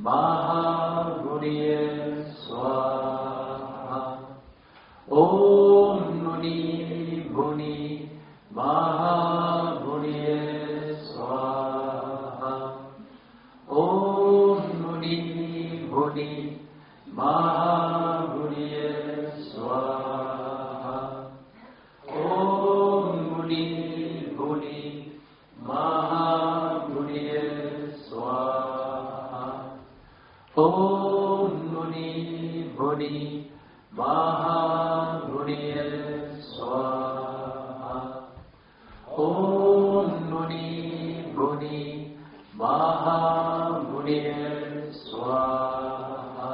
Mahabhuriye Swaha. Om Muni Bhuni Mahabhuriye Swaha. Om Muni Bhuni Mahabhuriye Swaha. Om Muni Bhuni Mahabhuriye Swaha. Om Muni Bhuni Mahabhuriye Swaha. Om Muni Bhuni Mahabhuriye Swaha.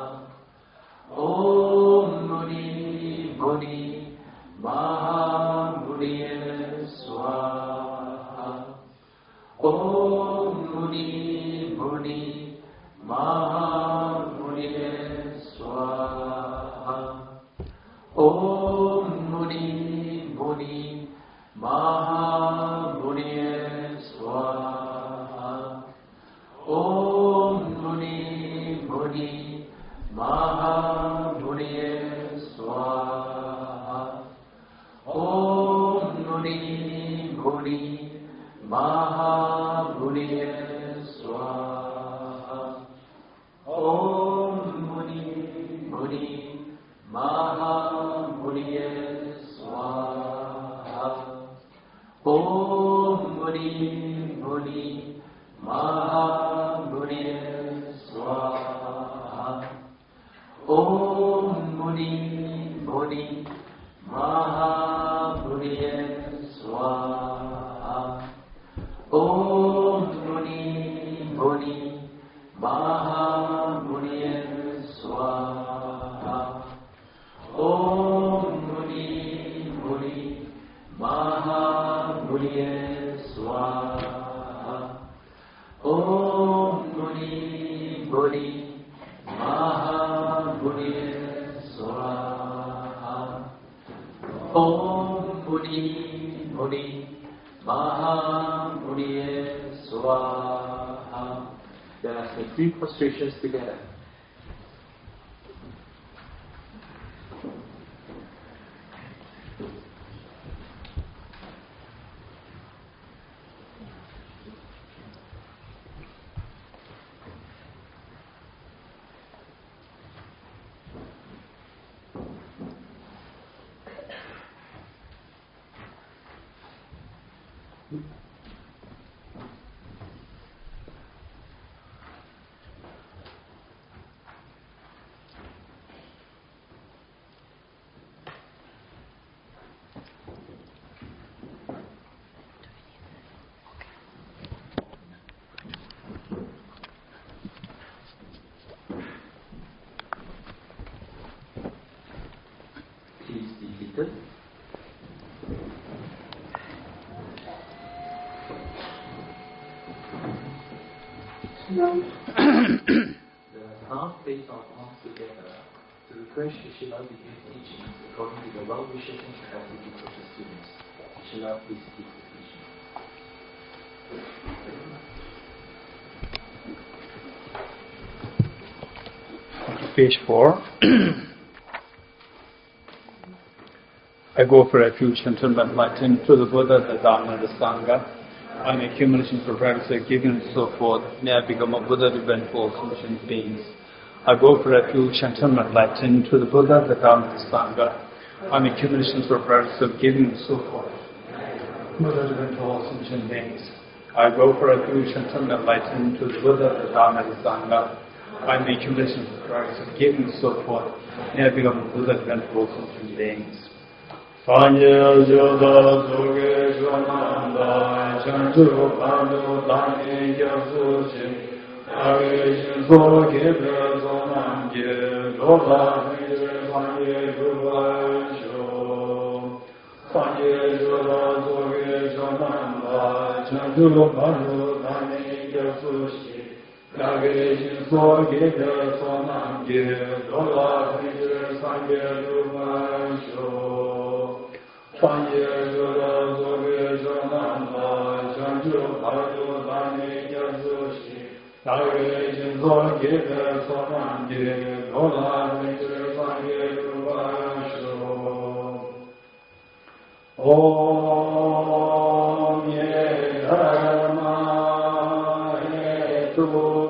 Om Muni Bhuni Mahabhuriye Swaha. Om Muni Bhuni Mahabhuriye Swaha. Om Muni Bhuni Mahabhuriye Swaha. Om Muni Bhuni Mahabhuriye Swaha. Om Muni Bhuni Mahabhuriye Swaha. Om Muni Bhuni Mahabhuriye Swaha. Om Muni Bhuni Mahabhuriye Swaha. Om Muni Bhuni Mahabhuriye Swaha. Om Muni Bhuni Mahabhuriye Swaha. Om Muni Bhuni Mahabhuriye Swaha. Om Muni Bhuni Mahabhuriye Swaha. Om Muni Bhuni Mahabhuriye Swaha. Then I say 3 prostrations together. The half face our palms together to request Shila to give teachings according to the well wishes and capacity of the students. Shila, please give the teaching. Page 4. I go for refuge until my enlightened to the Buddha, the Dhamma, and the Sangha. I'm accumulation for practice of giving and so forth. May I become a Buddha to bend for all sentient beings. I go for refuge until my enlightened to the Buddha, the Dhamma, and the Sangha. I'm accumulation for practice of giving and so forth. Buddha to bend for all sentient beings. I go for refuge until my enlightened to the Buddha, the Dhamma, and the Sangha. I'm accumulation for practice of giving and so forth. May I become a Buddha to bend for all sentient beings. Sanje Yoda Zoge Shwananda Chanchu Padu Dani Yasuchi Age Shinzo Kebe Zonamge Lola Hije Sanje Gubaisho Sanje Yoda Zoge Shwananda Chanchu Padu Dani Yasuchi Age Shinzo Kebe Zonamge Lola Hije Sanje Gubaisho Sanje Yoda Zoge Shwananda Chanchu Padu Dani Yasuchi Om ye dharma hetu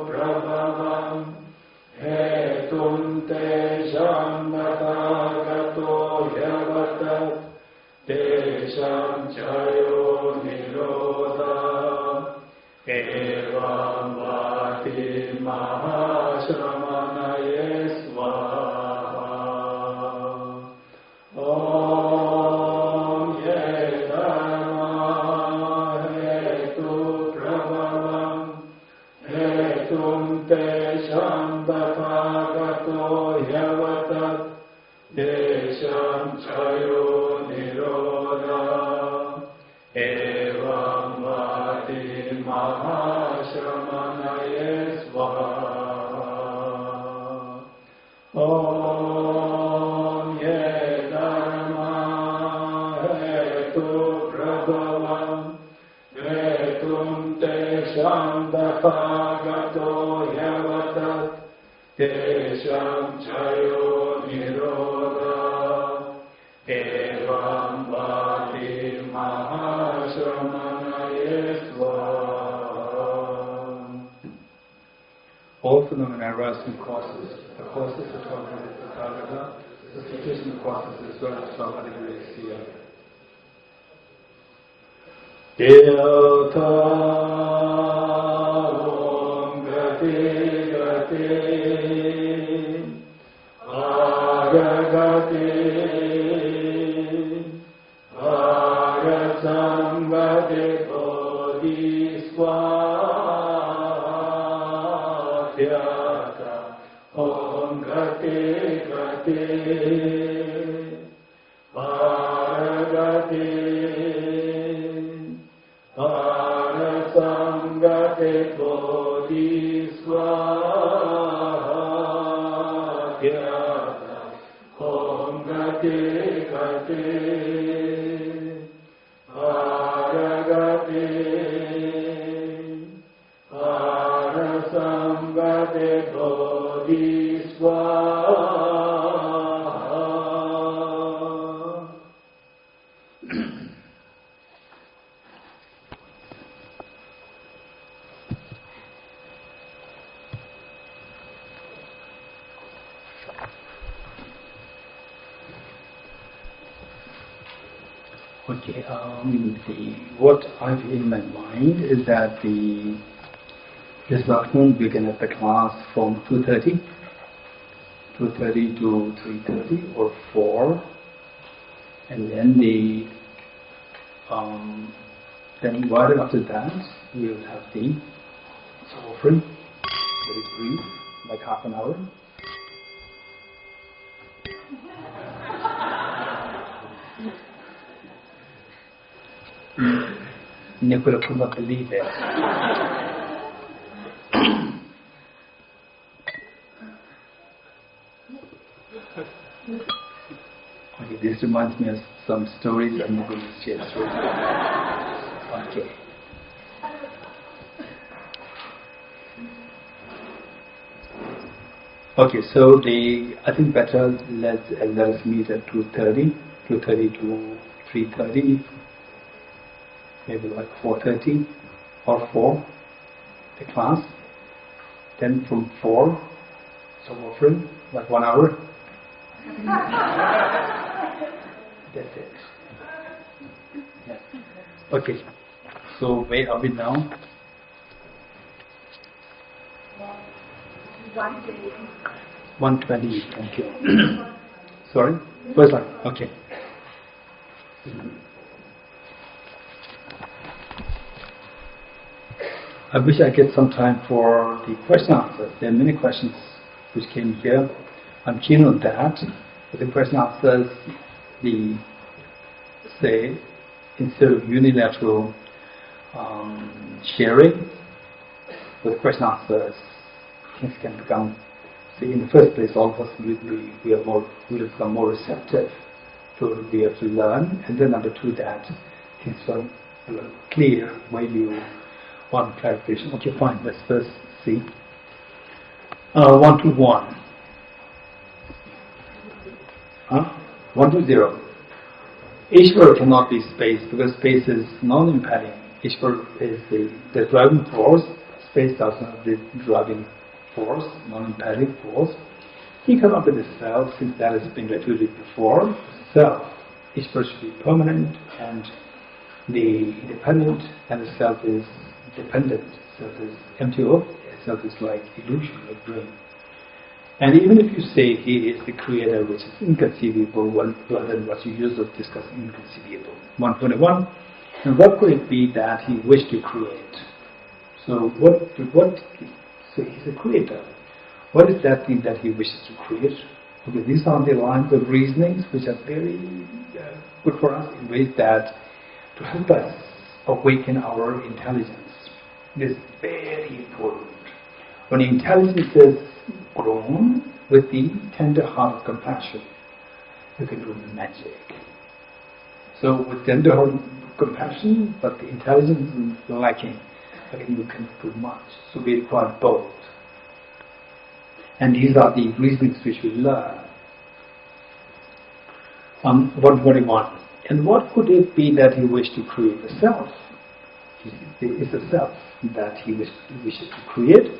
prabhavam hetum te shambhatagato yavatat tesham chayo nirodha evam vati mahashramanaye svaha. Om ye dharma hetu prabhavam hetum te shambhatagato yavatat tesham chayo nirodha evam vati mahashramanaye svaha. Om ye dharma hetu prabhavam hetum te shambhatagato yavatat tesham chayo nirodha evam vati mahashramanaye svaha. All phenomena arise from causes. The causes are talking about the Tathagata, the situation of causes as well as talking about the here. Yata om gati gati agagati agasambhati bodhisvatyata om gati gati agagati Sangate bodhisvatyata om gati gati agagati arasangate bodhisvatyata. Okay, what I've in my mind is that this afternoon we're going to have the class from 2:30 to 3:30 or 4, and then then right after that we will have the offering, very brief, like half an hour. Nicola could not believe it. Okay, this reminds me of some stories I'm going to share. Okay. Okay, so I think better let us meet at 2:30 to 3:30. Maybe like 4:30 or 4, the class. Then from 4, some offering, like 1 hour. That's it. Yeah. Okay. So where are we now? 1:20. Thank you. Sorry? First one. Okay. I wish I get some time for the question answers. There are many questions which came here. I'm keen on that. But the question answers, instead of unilateral sharing, with question answers, things can become. See, in the first place, all of us will become more receptive to be able to learn, and then number two, that things are clear when you one clarification. Okay, fine. Let's first see. 1 to 1. 1 to 0. Ishvara cannot be space because space is non-impelling. Ishvara is the driving force. Space does not have the driving force, non-impelling force. He cannot be the self, since that has been refuted before. Self, Ishvara should be permanent and the independent, and the self is dependent. Self is empty of, self is like illusion, like dream. And even if you say he is the creator, which is inconceivable, rather than what you usually discuss, inconceivable. 121. And what could it be that he wished to create? So so he's a creator. What is that thing that he wishes to create? Okay, these are the lines of reasonings which are very good for us in ways that to help us awaken our intelligence. It is very important. When intelligence is grown with the tender heart of compassion, you can do magic. So with tender heart of compassion, but the intelligence is lacking, again you can do much. So we require both. And these are the reasons which we learn. 121. And what could it be that he wished to create? The self. It's the self that he wishes to create.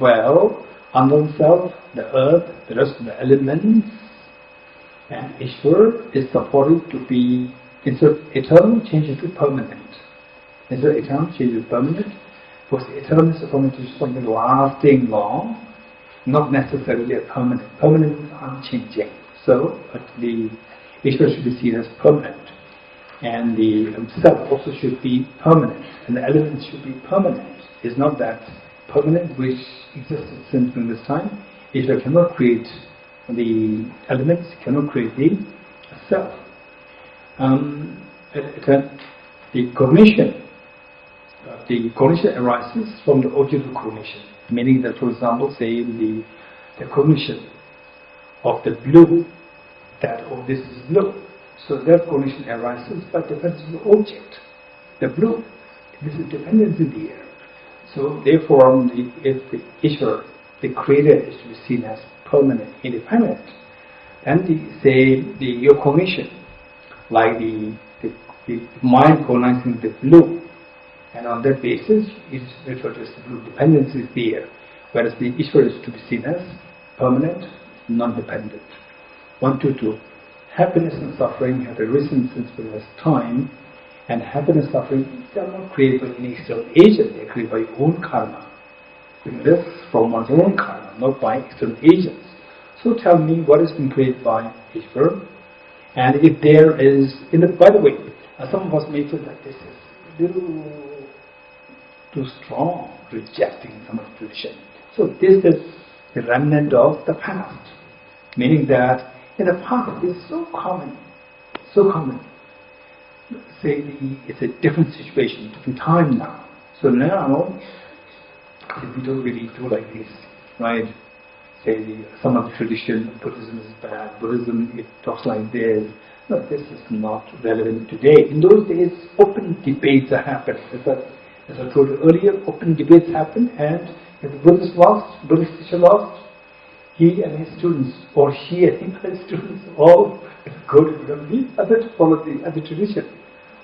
Well, under the self, the earth, the rest of the elements, and Ishvara is supported to be, instead of eternal, change it to permanent. Instead of eternal, change it to permanent. Because eternal is supposed to be something lasting long, not necessarily a permanent. Permanent is unchanging. So, the Ishvara should be seen as permanent. And the self also should be permanent. And the elements should be permanent. It's not that permanent which existed since this time. Ishvara cannot create the elements, cannot create the self. The cognition arises from the object of cognition. Meaning that, for example, say the cognition of the blue, that this is blue. So that cognition arises but depends on the object, the blue. This is dependence in the air. So therefore, if the Ishvara, the creator, is to be seen as permanent, independent, then your cognition, like the mind cognizing the blue, and on that basis, it's referred to as the blue. Dependence is there, whereas the Ishvara is to be seen as permanent, non-dependent. 122. Happiness and suffering have arisen since the last time, and happiness and suffering are not created by any external agent, they are created by your own karma. This from one's own karma, not by external agents. So tell me what has been created by Ishvara, and if there is, by the way, some of us may feel that this is a little too strong, rejecting some of the tradition. So this is the remnant of the past, meaning that in the past it's so common. Say it's a different situation, different time now. So now we don't really do like this, right? Say some of the tradition, Buddhism is bad, Buddhism it talks like this. No, this is not relevant today. In those days, open debates are happening. As I told you earlier, open debates happen, and if the Buddhist teacher lost, he and his students, or she and his students, all go to the other to follow the other tradition.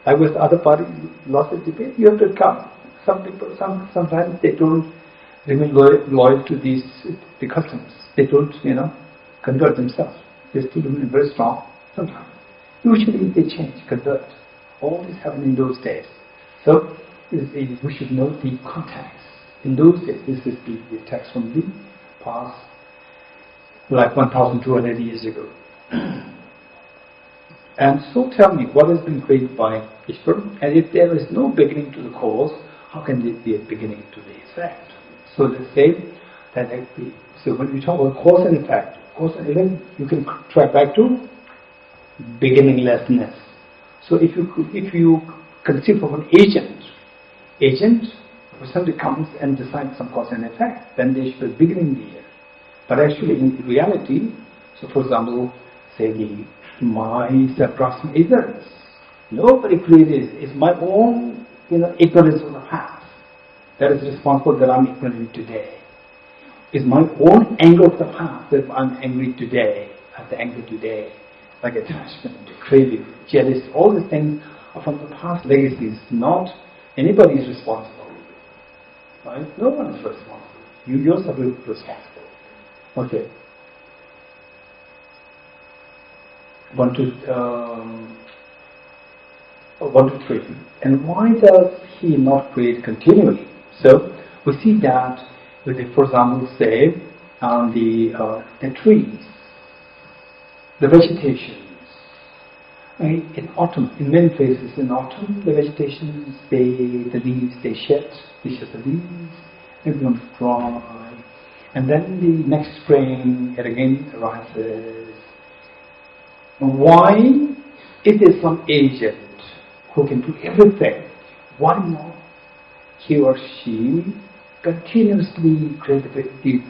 Likewise, the other party lost the debate, you have to come. Some people, sometimes they don't remain loyal to the customs. They don't, convert themselves. They still remain very strong sometimes. Usually they change, convert. All this happened in those days. So we should know the context. In those days, this is the text from the past, like 1,200 years ago. And so tell me, what has been created by Ishvara? And if there is no beginning to the cause, how can there be a beginning to the effect? So let's say that so when we talk about cause and effect, you can track back to beginninglessness. So if you conceive of an agent, somebody comes and decides some cause and effect, then there should be a beginning there. But actually, in reality, so for example, say my approximate ignorance. Nobody created it. It's my own, ignorance of the past. that is responsible that I'm ignorant today. It's my own anger of the past that I'm angry today, I have the anger today, like attachment, craving, jealousy, all these things are from the past legacies, not anybody is responsible. Right? No one is responsible. You yourself are responsible. Okay. 1 to 3. And why does he not create continually? So we see that, with the, for example, say the trees, the vegetations. Right? In autumn, in many places in autumn, the vegetations, the leaves, they shed the leaves, they become dry, and then the next spring it again arises. Why, if there's some agent who can do everything, why not he or she continuously create the green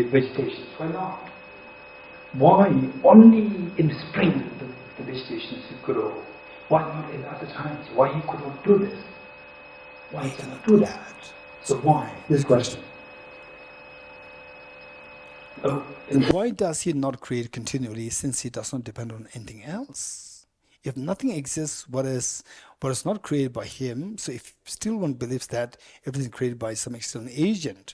vegetations? Why not? Why only in spring the vegetations grow? Why not in other times? Why he could not do this? Why he cannot do that? So why? This question. Why does he not create continually, since he does not depend on anything else? If nothing exists, what is not created by him, so if still one believes that everything is created by some external agent,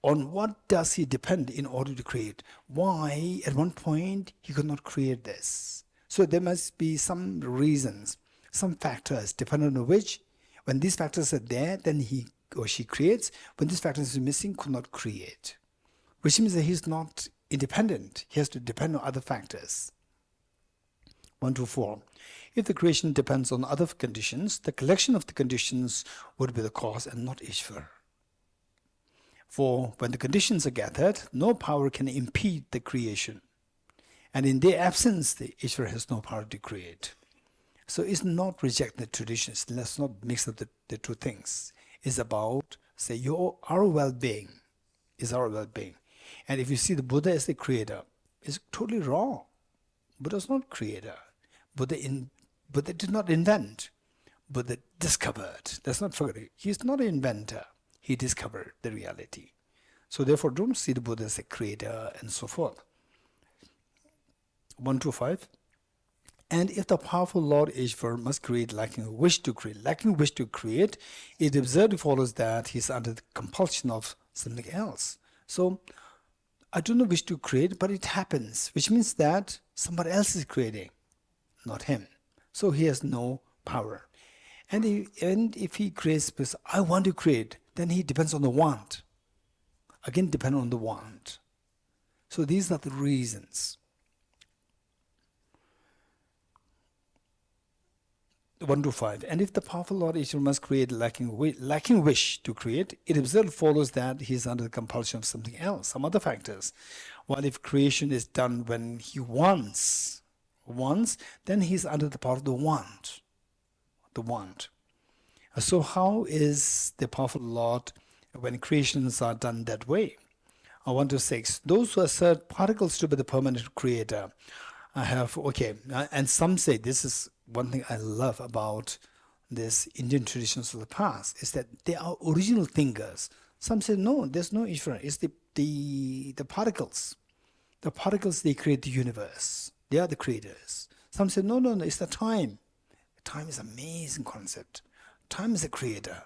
on what does he depend in order to create? Why, at one point, he could not create this? So there must be some reasons, some factors, depending on which, when these factors are there, then he or she creates. When these factors are missing, could not create. Which means that he's not independent. He has to depend on other factors. 1 to 4. If the creation depends on other conditions, the collection of the conditions would be the cause and not Ishvara. For when the conditions are gathered, no power can impede the creation. And in their absence, the Ishvara has no power to create. So it's not reject the traditions. Let's not mix up the two things. It's about, say, our well-being is our well-being. And if you see the Buddha as the creator, it's totally wrong. Buddha is not creator. Buddha did not invent. Buddha discovered. Let's not forget, he's not an inventor. He discovered the reality. So therefore, don't see the Buddha as a creator and so forth. 1 to 5. And if the powerful Lord Ishvara must create lacking wish to create, it absurdly follows that he is under the compulsion of something else. So, I do not wish to create, but it happens, which means that somebody else is creating, not him. So he has no power. And if he creates because I want to create, then he depends on the want. Again, depend on the want. So these are the reasons. 1 to 5. And if the powerful Lord Ishvara must create lacking wish to create, it absurdly follows that he is under the compulsion of something else, some other factors. While if creation is done when he wants, then he is under the power of the want. So how is the powerful Lord when creations are done that way? 1 to 6. Those who assert particles to be the permanent creator, and some say, this is one thing I love about this Indian traditions of the past, is that they are original thinkers. Some say, no, there's no Ishvara. It's the particles. The particles, they create the universe. They are the creators. Some say, no, it's the time. Time is an amazing concept. Time is a creator.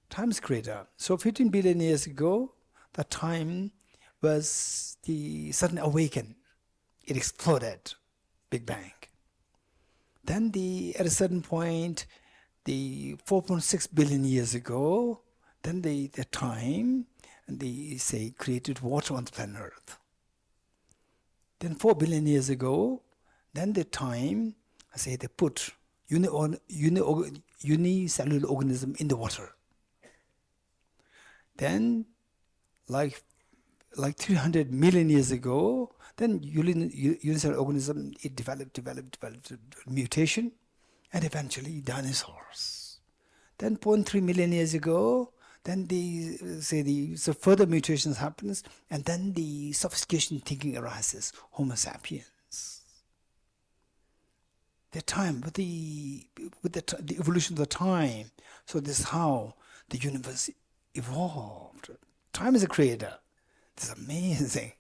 Time is creator. So 15 billion years ago, the time was the sudden awaken. It exploded. Big Bang. Then at a certain point, the 4.6 billion years ago, then the time, they say, created water on the planet Earth. Then 4 billion years ago, then the time, they put unicellular organism in the water. Then, like 300 million years ago, then unicellular organism, it developed mutation, and eventually dinosaurs. Then 0.3 million years ago, then so further mutations happens, and then the sophistication thinking arises, Homo sapiens. the time, the evolution of the time. So this is how the universe evolved. Time is a creator. This is amazing.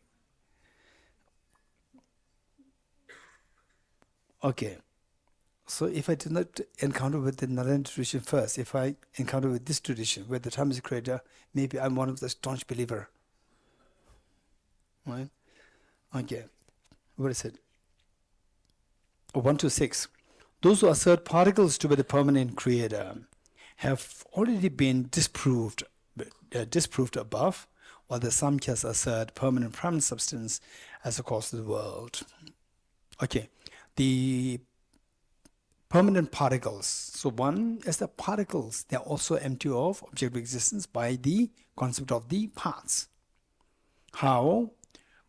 Okay. So if I do not encounter with the Narayan tradition first, if I encounter with this tradition where the time is a creator, maybe I'm one of the staunch believer. Right? Okay. What is it? 1 to 6. Those who assert particles to be the permanent creator have already been disproved above, while the Samkhyas assert permanent primal substance as the cause of the world. Okay. The permanent particles. So one is the particles. They are also empty of objective existence by the concept of the parts. How?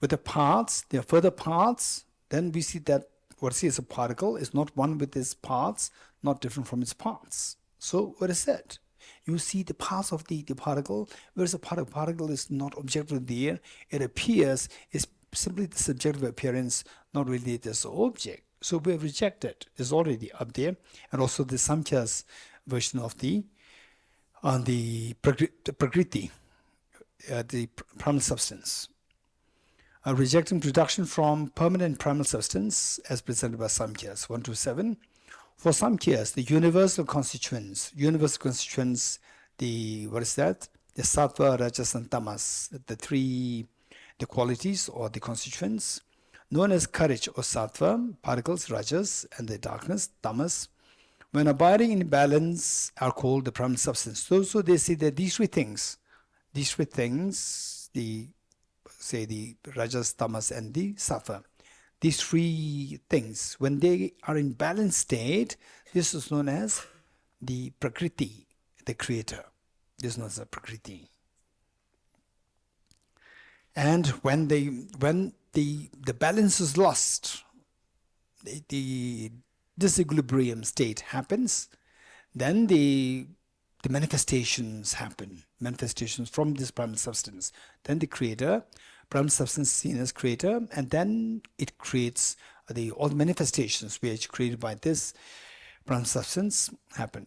With the parts, there are further parts, then we see that what is a particle is not one with its parts, not different from its parts. So what is that? You see the parts of the particle, whereas a particle is not objectively there. It appears, is simply the subjective appearance, not really this object. So we have rejected. It's already up there. And also the Samkhya's version of the Prakriti, the primal substance. Rejecting production from permanent primal substance as presented by Samkhyas, 1 to 7. For Samkhyas, the universal constituents, the, what is that? The Sattva, Rajas and Tamas, the qualities or the constituents, known as courage or Sattva, particles, Rajas, and the darkness, Tamas, when abiding in balance are called the primal substance. So they say that these three things, the Rajas, Tamas, and the Sattva, these three things, when they are in balanced state, this is known as the Prakriti, the creator. This is known as the Prakriti. And when the balance is lost, the disequilibrium state happens, then the manifestations happen, manifestations from this primal substance. Then the creator, primal substance seen as creator, and then it creates all the manifestations which created by this primal substance happen.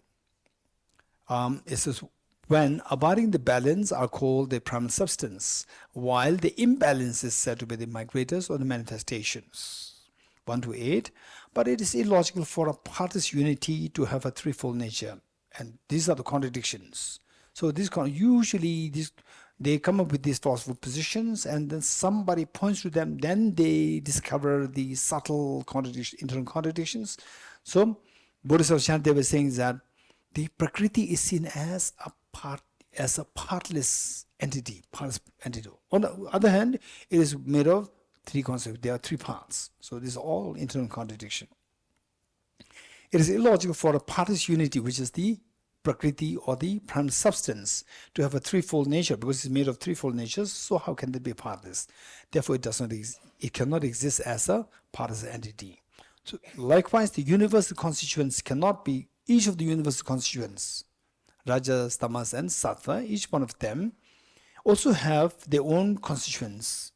It says, when abiding the balance are called the primal substance, while the imbalance is said to be the migrators or the manifestations. 1 to 8. But it is illogical for a partless unity to have a threefold nature. And these are the contradictions. So usually they come up with these false positions, and then somebody points to them, then they discover the subtle internal contradictions. So Bodhisattva Shantideva was saying that the Prakriti is seen as a partless entity. On the other hand, it is made of three concepts. There are three parts. So this is all internal contradiction. It is illogical for a partless unity, which is the Prakriti or the primal substance, to have a threefold nature, because it's made of threefold natures. So how can that be partless? Therefore, it cannot exist as a partless entity. So likewise, the universal constituents cannot be, each of the universal constituents, Rajas, Tamas, and Sattva, each one of them also have their own constituents.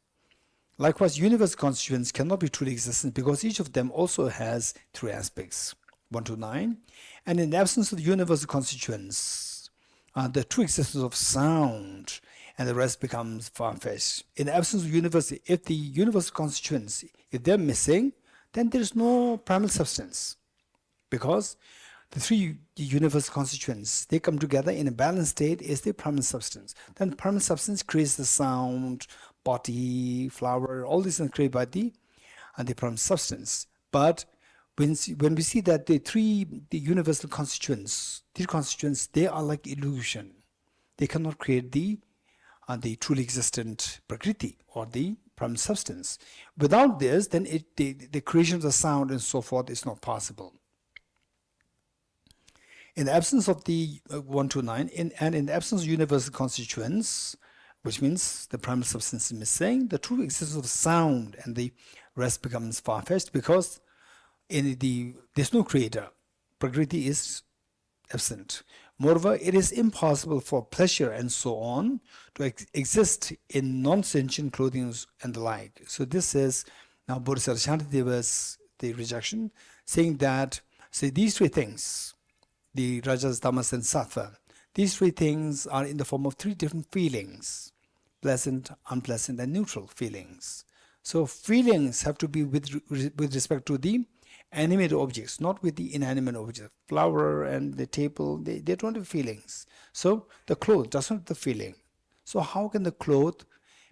Likewise, universal constituents cannot be truly existent because each of them also has three aspects. 1 to 9. And in the absence of the universal constituents, the true existence of sound, and the rest becomes far-fetched. In the absence of universal, if the universal constituents, if they're missing, then there is no primal substance. Because the three universal constituents, they come together in a balanced state is the primal substance. Then the primal substance creates the sound, body, flower, all this is created by the primal substance. But when we see that the universal constituents, these constituents, they are like illusion. They cannot create the truly existent Prakriti or the primal substance. Without this, then the creation of the sound and so forth is not possible. In the absence of the 1 to 9, and in the absence of universal constituents, which means the primal substance is missing, the true existence of sound and the rest becomes far-fetched, because there's no creator. Prakriti is absent. Moreover, it is impossible for pleasure and so on to exist in non-sentient clothing and the like. So this is now Bodhisattva Shantideva's the rejection, saying that, say, these three things, the rajas, tamas, and sattva, these three things are in the form of three different feelings: pleasant, unpleasant, and neutral feelings. So feelings have to be with respect to the animate objects, not with the inanimate objects. Flower and the table, they don't have feelings. So the cloth doesn't have the feeling. So how can the cloth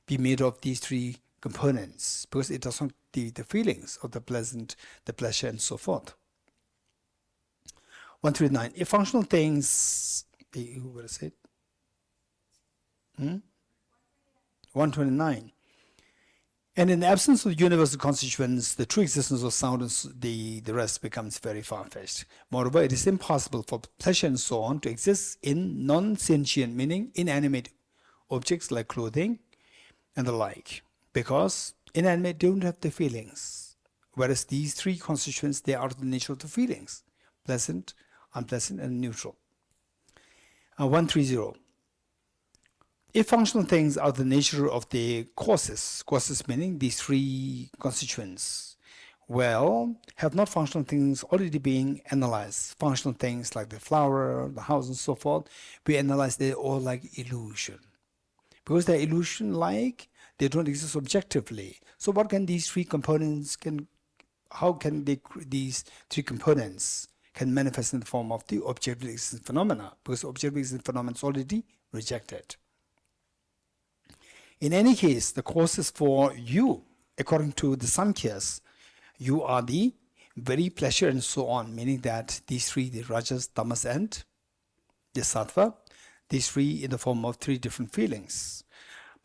be made of these three components? Because it doesn't have the feelings of the pleasant, the pleasure, and so forth. 139. If functional things, who would have said? 129. And in the absence of universal constituents, the true existence of sound and the rest becomes very far-fetched. Moreover, it is impossible for pleasure and so on to exist in non-sentient, meaning inanimate objects like clothing and the like, because inanimate don't have the feelings, whereas these three constituents, they are the nature of the feelings: pleasant, unpleasant, and neutral. 130. If functional things are the nature of the causes meaning these three constituents, well, have not functional things already been analyzed? Functional things like the flower, the house, and so forth, we analyze, they're all like illusion. Because they're illusion-like, they don't exist objectively. So what can these three components, how can these three components can manifest in the form of the objectively existing phenomena? Because objectively existing phenomena is already rejected. In any case, the causes for you, according to the Samkhyas, you are the very pleasure and so on, meaning that these three, the rajas, tamas, and the sattva, these three in the form of three different feelings.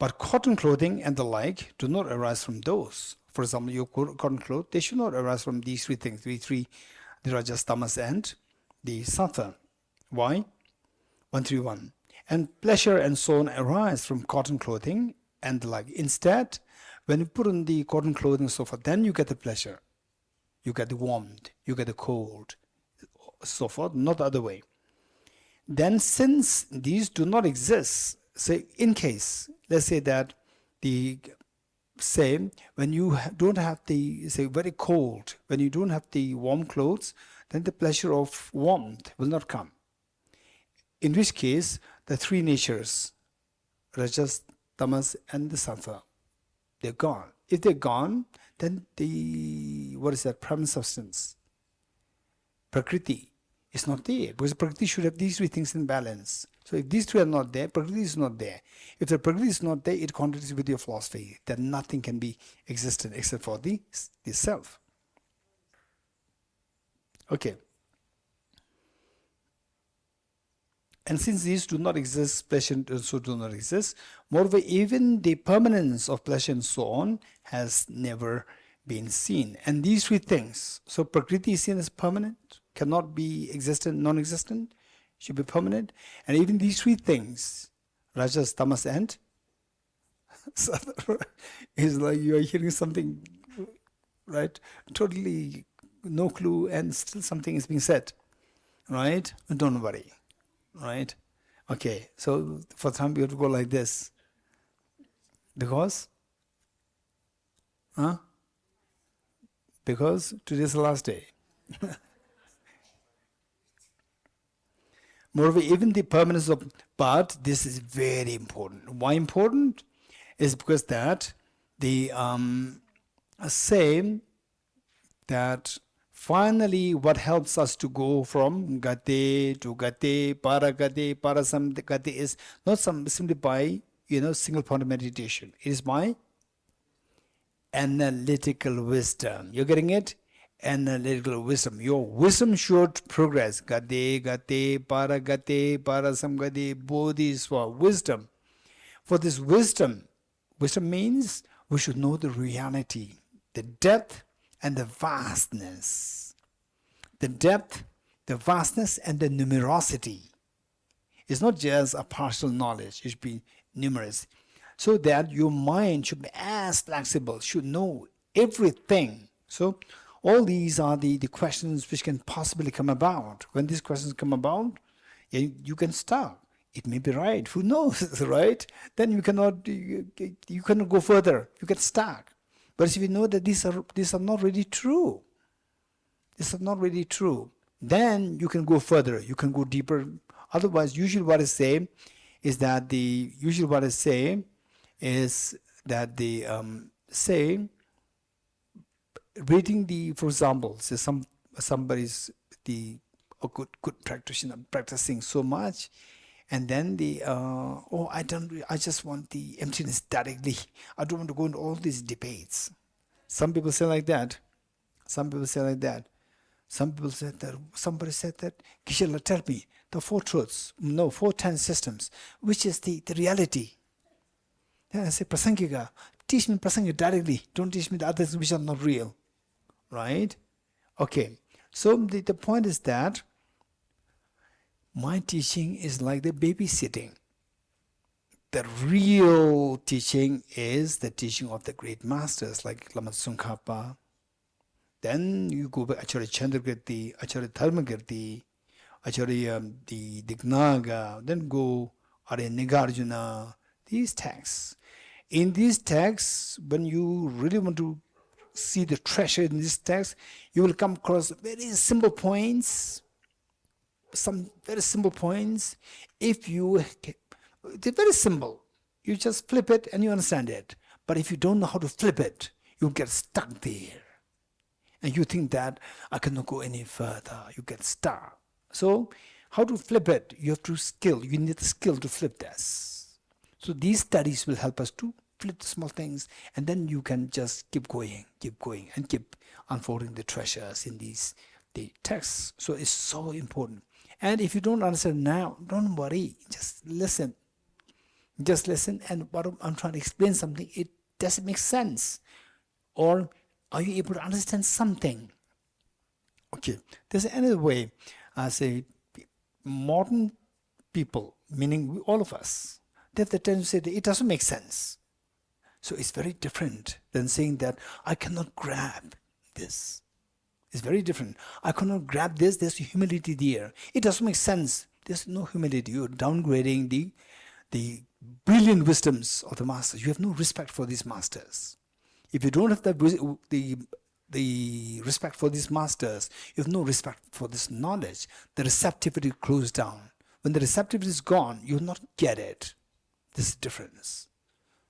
But cotton clothing and the like do not arise from those. For example, your cotton clothes, they should not arise from these three things, the rajas, tamas, and the sattva. Why? 131. And pleasure and so on arise from cotton clothing and the like. Instead, when you put on the cotton clothing and so forth, then you get the pleasure. You get the warmth, you get the cold, so forth, not the other way. Then since these do not exist, say in case, let's say that when you don't have the, say, very cold, when you don't have the warm clothes, then the pleasure of warmth will not come. In which case, the three natures, rajas, tamas, and the sattva, they're gone. If they're gone, then prime substance, prakriti, is not there. Because prakriti should have these three things in balance. So if these three are not there, prakriti is not there. If the prakriti is not there, it contradicts with your philosophy that nothing can be existent except for the self. Okay. And since these do not exist, pleasure also do not exist. Moreover, even the permanence of pleasure and so on has never been seen. And these three things, so prakriti is seen as permanent, cannot be existent, non-existent, should be permanent. And even these three things, rajas, tamas, and sattva, is like you are hearing something, right? Totally no clue, and still something is being said, right? Don't worry. Right? Okay, so for some we have to go like this. Because? Because today is the last day. Moreover, even the permanence of, but this is very important. Why important? Is because that the say that finally, what helps us to go from gate to gate, parasam is not simply by single point of meditation. It is by analytical wisdom. You're getting it? Analytical wisdom. Your wisdom should progress. Gate, parasam bodhisattva. Wisdom. For this wisdom means we should know the reality, the depth, and the vastness. The depth, the vastness, and the numerosity. It's not just a partial knowledge, it should be numerous. So that your mind should be as flexible, should know everything. So all these are the questions which can possibly come about. When these questions come about, you can start. It may be right, who knows, right? Then you cannot go further, you can start. But if you know that these are not really true, this is not really true. Then you can go further, you can go deeper. Otherwise, usually what I say is that say reading the, for example, say somebody's a good practitioner practicing so much, and then I just want the emptiness directly. I don't want to go into all these debates. Some people say like that. Somebody said that, Geshe, tell me the four truths, 410 systems, which is the reality. Then I say, Prasangika, teach me Prasangika directly. Don't teach me the others which are not real. Right? Okay. So the point is that my teaching is like the babysitting. The real teaching is the teaching of the great masters like Lama Tsongkhapa. Then you go back Acharya Chandrakirti, Acharya Dharmakirti, Acharya the Dignaga, then go Arya Nagarjuna, these texts. In these texts, when you really want to see the treasure in this text, you will come across very simple points, some very simple points. They're very simple. You just flip it and you understand it. But if you don't know how to flip it, you get stuck there. And you think that I cannot go any further. You get stuck. So how to flip it? You have to skill. You need the skill to flip this. So these studies will help us to flip the small things, and then you can just keep going, and keep unfolding the treasures in the texts. So it's so important. And if you don't understand now, don't worry. Just listen. And what I'm trying to explain something, it doesn't make sense. Or are you able to understand something? Okay, there's another way. I say modern people, meaning all of us, they have the tendency to say that it doesn't make sense. So it's very different than saying that I cannot grab this. It's very different. I cannot grab this, there's humility there. It doesn't make sense. There's no humility. You're downgrading the brilliant wisdoms of the masters. You have no respect for these masters. If you don't have the respect for these masters, you have no respect for this knowledge. The receptivity closed down. When the receptivity is gone, you will not get it. This is the difference.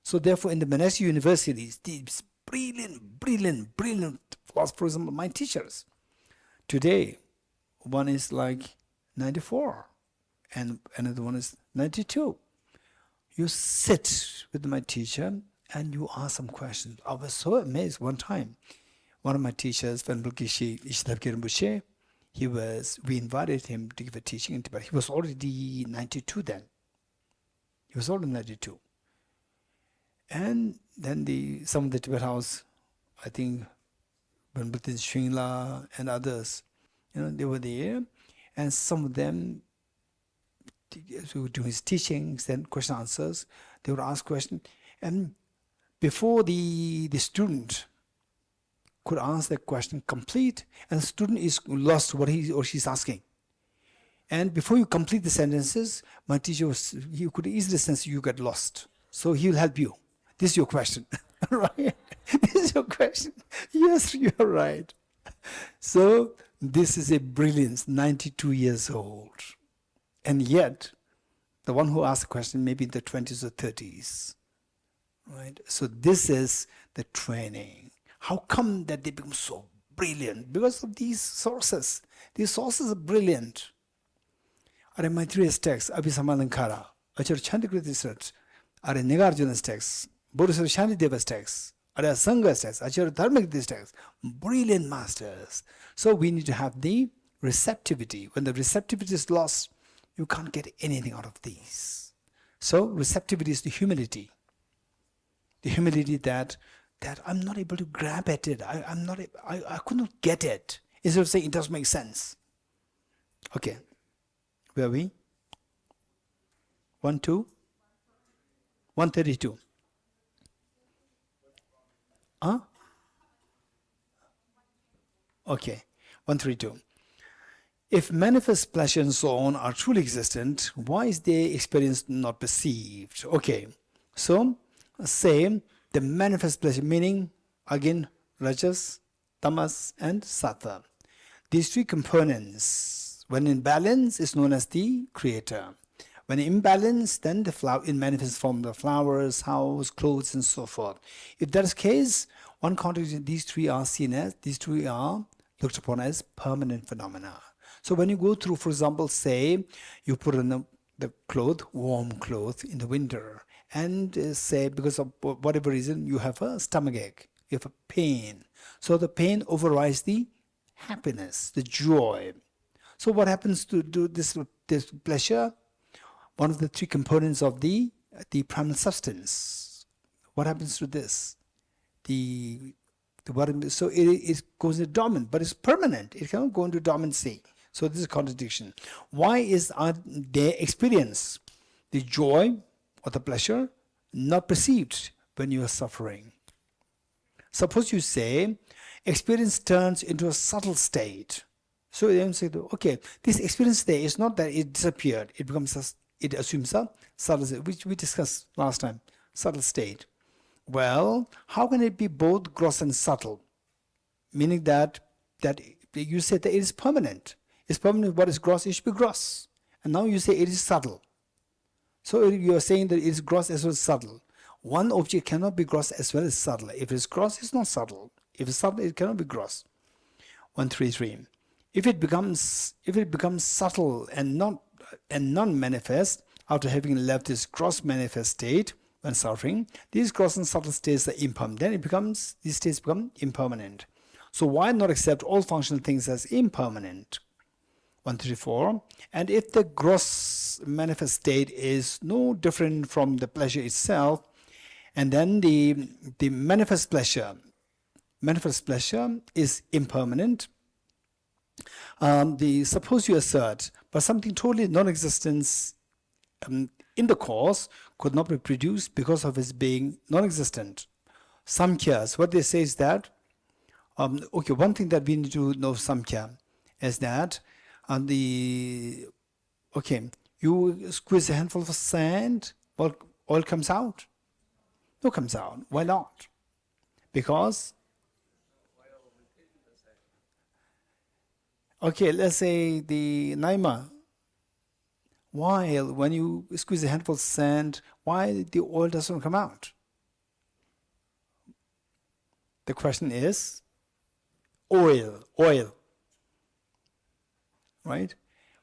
So therefore, in the monastic universities, these brilliant philosophers, for example, my teachers, today, one is like 94, and another one is 92. You sit with my teacher, and you ask some questions. I was so amazed one time. One of my teachers, Venerable Geshe, we invited him to give a teaching in Tibet. He was already 92 then. He was already 92. And then some of the Tibet house, I think, Venerable Shingla and others, they were there. And some of them, doing his teachings, then question answers, they would ask questions. And before the student could answer the question complete, and the student is lost what he or she's asking. And before you complete the sentences, my teacher you could easily sense you get lost. So he will help you. This is your question, right? This is your question. Yes, you're right. So this is a brilliance, 92 years old. And yet, the one who asked the question may be in the 20s or 30s. Right? So this is the training. How come that they become so brilliant? Because of these sources. These sources are brilliant. Are Maitreya's text, Abhisamalankara, Acharya Chandrakirti's text, Are Nagarjuna's text, Bodhisattva Shantideva's text, Are Sangha's text, Acharya Dharmakirti's text, brilliant masters. So we need to have the receptivity. When the receptivity is lost, you can't get anything out of these. So receptivity is the humility. The humility that I'm not able to grab at it. I could not get it. Instead of saying it doesn't make sense. Okay. Where are we? 132. Huh? Okay. 132. If manifest pleasure and so on are truly existent, why is their experience not perceived? Okay. So, say the manifest pleasure, meaning again Rajas, Tamas and Sattva. these three components, when in balance, is known as the creator. When in imbalance, then the flower, it manifests from the flowers, house, clothes, and so forth. If that is the case, one contradiction, these three are looked upon as permanent phenomena. So when you go through, for example, say, you put on the cloth, warm cloth in the winter, and say because of whatever reason you have a stomachache, you have a pain. So the pain overrides the happiness, the joy. So what happens to this pleasure? One of the three components of the primal substance. What happens to this? So it goes into dormant, but it's permanent. It cannot go into dormancy. So this is a contradiction. Why is their experience, the joy or the pleasure, not perceived when you are suffering? Suppose you say, experience turns into a subtle state. So then say, okay, this experience there is not that it disappeared. It assumes a subtle state, which we discussed last time, subtle state. Well, how can it be both gross and subtle? Meaning that you said that it is permanent. It's permanent. What is gross, it should be gross. And now you say it is subtle. So you are saying that it is gross as well as subtle. One object cannot be gross as well as subtle. If it's gross, it's not subtle. If it's subtle, it cannot be gross. 133. If it becomes subtle and non-manifest, after having left this gross manifest state when suffering, these gross and subtle states are impermanent. Then these states become impermanent. So why not accept all functional things as impermanent? 134. And if the gross manifest state is no different from the pleasure itself, and then the manifest pleasure is impermanent, suppose you assert, but something totally non-existent in the cause could not be produced because of its being non-existent. Samkhyas, what they say is that, one thing that we need to know Samkhya is that you squeeze a handful of sand, well, oil comes out? No, comes out. Why not? Because let's say the Naima, why when you squeeze a handful of sand, why the oil doesn't come out? The question is oil, right?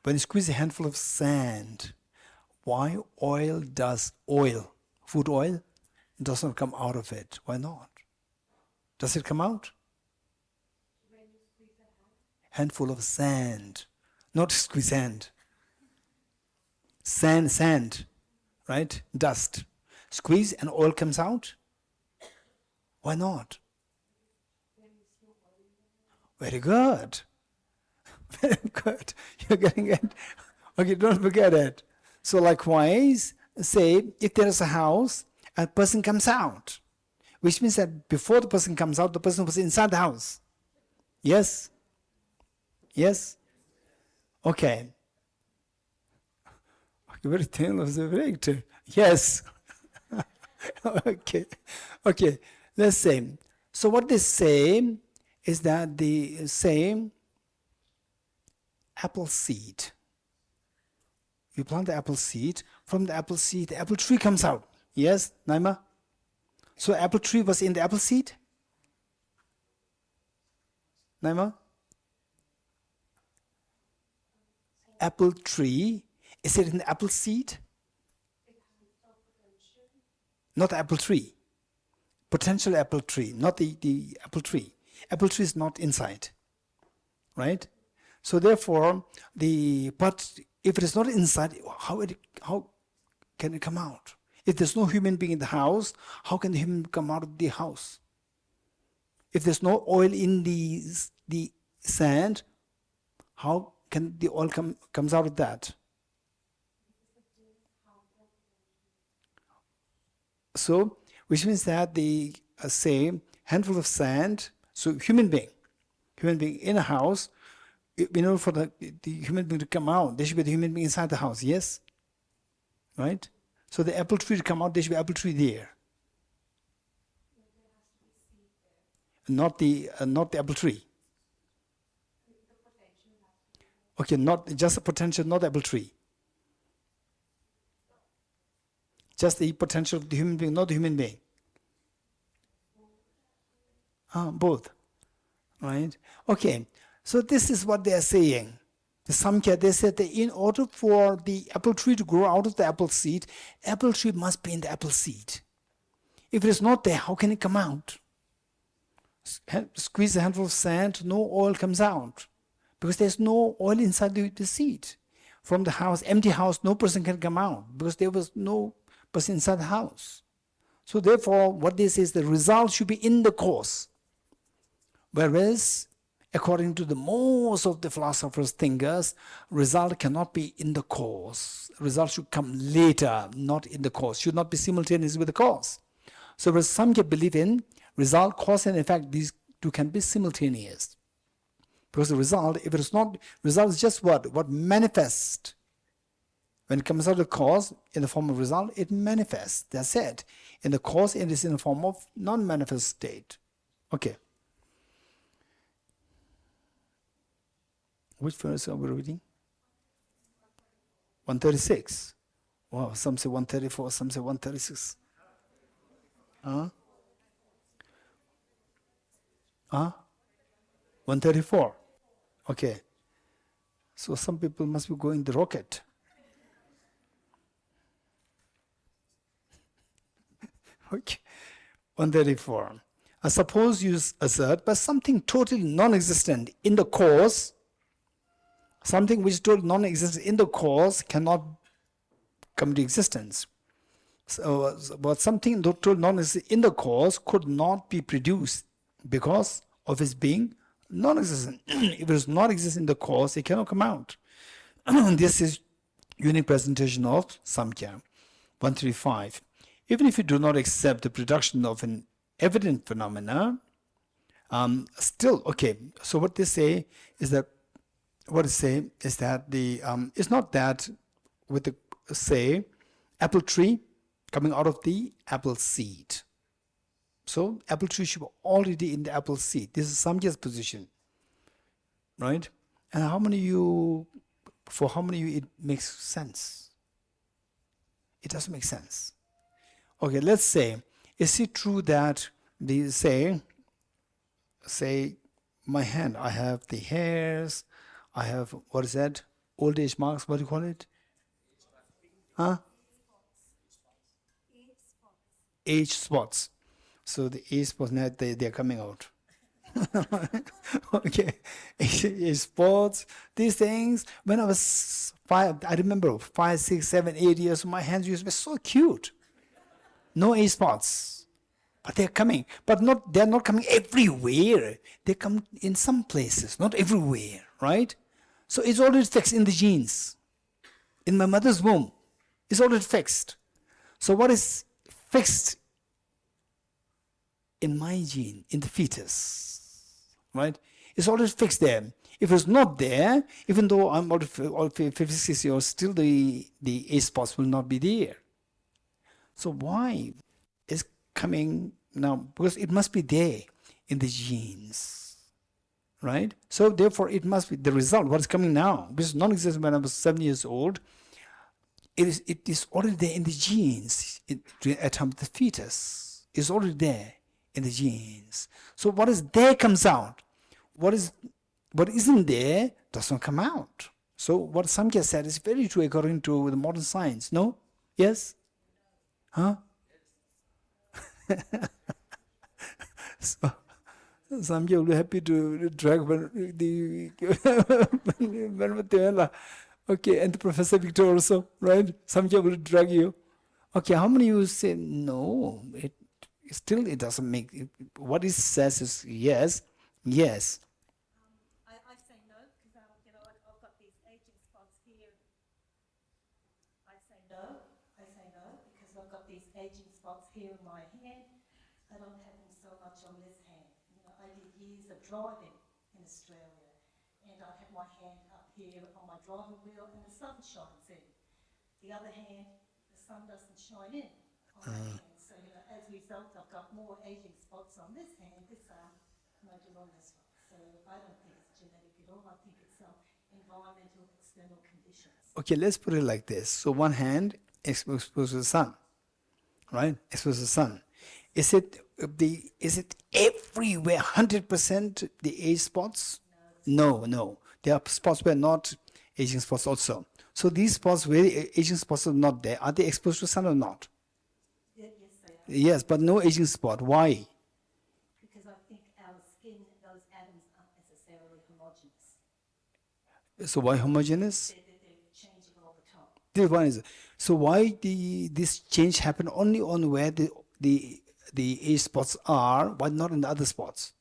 When you squeeze a handful of sand, why food oil, does not come out of it? Why not? Does it come out? Handful of sand, not squeeze sand. Sand, right? Dust. Squeeze and oil comes out? Why not? Very good. Very good. You're getting it. Okay, don't forget it. So likewise, say if there is a house, a person comes out, which means that before the person comes out, the person was inside the house. Yes? Yes? Okay. Very thin of the victor. Yes. Okay. Let's say. So what they say is that the same apple seed. You plant the apple seed. From the apple seed, the apple tree comes out. Yes, Naima? So apple tree was in the apple seed? Naima? Apple tree, is it in the apple seed? Not the apple tree. Potential apple tree, not the apple tree. Apple tree is not inside. Right? So therefore, but if it is not inside, how can it come out? If there's no human being in the house, how can the human come out of the house? If there's no oil in the sand, how can the oil comes out of that? So, which means that the say handful of sand. So human being in a house. In order for the human being to come out, there should be the human being inside the house. Yes, right. So the apple tree to come out, there should be apple tree there. Not the apple tree. Okay, not just a potential, not the apple tree. Just the potential of the human being, not the human being. Both. Right? Okay, so this is what they are saying. The Samkhya, they said that in order for the apple tree to grow out of the apple seed, apple tree must be in the apple seed. If it is not there, how can it come out? Squeeze a handful of sand, no oil comes out. Because there's no oil inside the seed. From the house, empty house, no person can come out. Because there was no person inside the house. So therefore, what they say is the result should be in the cause. Whereas, according to the most of the philosophers, thinkers, result cannot be in the cause. Result should come later, not in the cause. Should not be simultaneous with the cause. So whereas some can believe in result, cause and effect, these two can be simultaneous. Because the result, if it is not, result is just what? What manifests. When it comes out of the cause in the form of result, it manifests. That's it. In the cause, it is in the form of non-manifest state. Okay. Which verse are we reading? 136. Wow, some say 134, some say 136. 134. Okay. So some people must be going the rocket. Okay. 134. I suppose you assert, but something totally non-existent in the cause, something which is totally non-existent in the cause cannot come to existence. So, but something totally non-existent in the cause could not be produced because of its being non-existent. If it does not exist in the cause, it cannot come out. This is unique presentation of Samkhya. 135. Even if you do not accept the production of an evident phenomena, still, okay, so what they say is that, it's not that with the, say, apple tree coming out of the apple seed. So apple tree should be already in the apple seed. This is Samkhya's position, right? And for how many of you it makes sense? It doesn't make sense. Okay, let's say, is it true that they say my hand, I have the hairs, I have, what is that? Old age marks, what do you call it? Age spots. So the age spots, now they're coming out. Okay, age spots, these things. When I was 5, I remember 5, 6, 7, 8 years, my hands used to be so cute. No age spots. But they're coming. But they're not coming everywhere. They come in some places, not everywhere, right? So it's already fixed in the genes. In my mother's womb, it's already fixed. So what is fixed in my gene, in the fetus, right? It's already fixed there. If it's not there, even though I'm already 56 years old, still the age spots will not be there. So why is coming now? Because it must be there in the genes, right? So therefore it must be the result, what is coming now, which is non-existent when I was 7 years old, it is already there in the genes at the time of the fetus. It's already there in the genes. So what is there comes out. What isn't there does not come out. So what Samkhya said is very true according to the modern science. No? Yes? Huh? So Samkhya will be happy to drag the okay, and Professor Victor also, right? Samkhya will drag you. Okay, how many of you say no? It doesn't make it, what it says is yes, yes. I say no because I've got these aging spots here. I say no because I've got these aging spots here in my hand. I don't have them so much on this hand. I did years of driving in Australia, and I have my hand up here on my driving wheel, and the sun shines in. The other hand, the sun doesn't shine in on my hand. So as a result, I've got more aging spots on this hand, this arm, than I do on this one. So I don't think it's genetic at all. I think it's environmental external conditions. Okay, let's put it like this. So one hand exposed to the sun, right? Exposed to the sun. Is it everywhere 100% the age spots? No. There are spots where not aging spots also. So these spots where aging spots are not there, are they exposed to the sun or not? Yes, they are. Yes, but no aging spot. Why? Because I think our skin, those atoms aren't necessarily homogeneous. So why homogeneous? They're changing all the time. This one is, so why this change happen only on where the age spots are, but not in the other spots?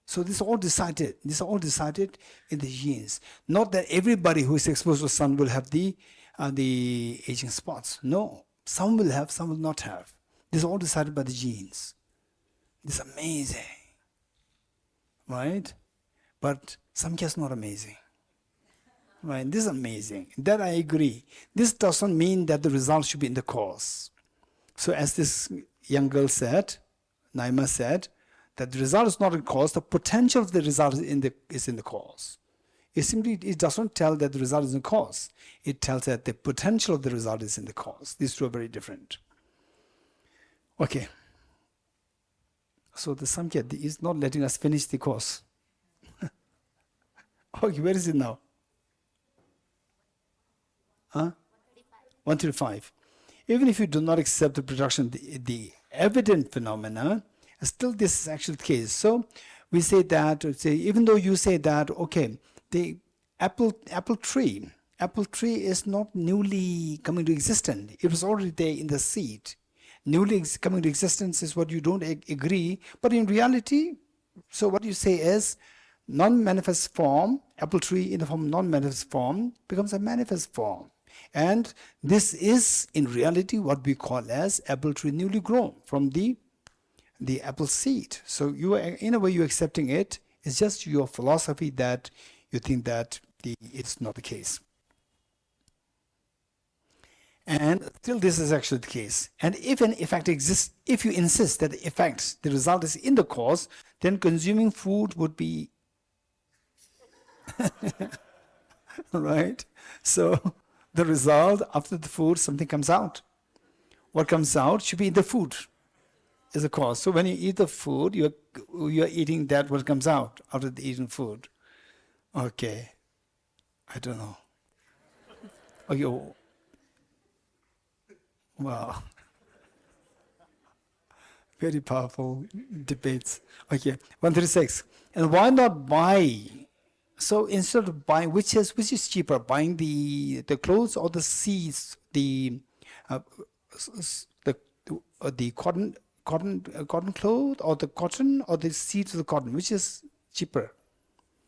So this is all decided. This is all decided in the genes. Not that everybody who is exposed to the sun will have the aging spots. No, some will have, some will not have. This is all decided by the genes. This is amazing, right? But Samkhya is not amazing. Right? This is amazing. That I agree. This doesn't mean that the result should be in the cause. So as this young girl said, Naima said, that the result is not in cause, the potential of the result is in the cause. It doesn't tell that the result is in the cause. It tells that the potential of the result is in the cause. These two are very different. Okay. So the Samkhya is not letting us finish the course. Okay, where is it now? 135. Even if you do not accept the production, the evident phenomena, still this is actually the case. So we say that, even though you say that, okay, the apple tree is not newly coming to existence. It was already there in the seed. Newly coming to existence is what you don't agree, but in reality, so what you say is non-manifest form, apple tree in the form of non-manifest form becomes a manifest form. And this is in reality what we call as apple tree newly grown from the apple seed. So you are, in a way, you're accepting it. It's just your philosophy that you think that it's not the case. And still this is actually the case. And if an effect exists, if you insist that the result is in the cause, then consuming food would be right? So the result, after the food, something comes out. What comes out should be in the food is the cause. So when you eat the food, you're eating that what comes out after the eaten food. Okay. I don't know. Okay. Wow. Very powerful debates. Okay. 136. And why not buy? So instead of buying, which is cheaper, buying the clothes or the seeds, the cotton cloth, or the cotton, or the seeds of the cotton, which is cheaper?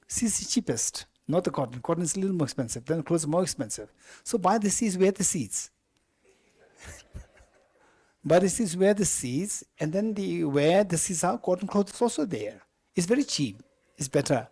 Seeds is cheapest, not the cotton. Cotton is a little more expensive. Then clothes are more expensive. So buy the seeds, wear the seeds. Buy the seeds, wear the seeds, and then where the seeds are, cotton clothes is also there. It's very cheap. It's better.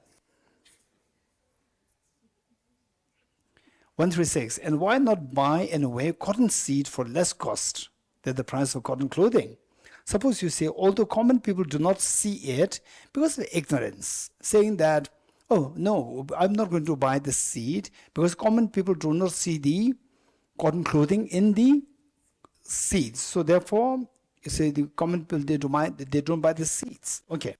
136. And why not buy and wear cotton seed for less cost than the price of cotton clothing? Suppose you say, although common people do not see it because of ignorance, saying that, oh no, I'm not going to buy the seed because common people do not see the cotton clothing in the seeds. So therefore, you say the common people, they don't buy the seeds. Okay.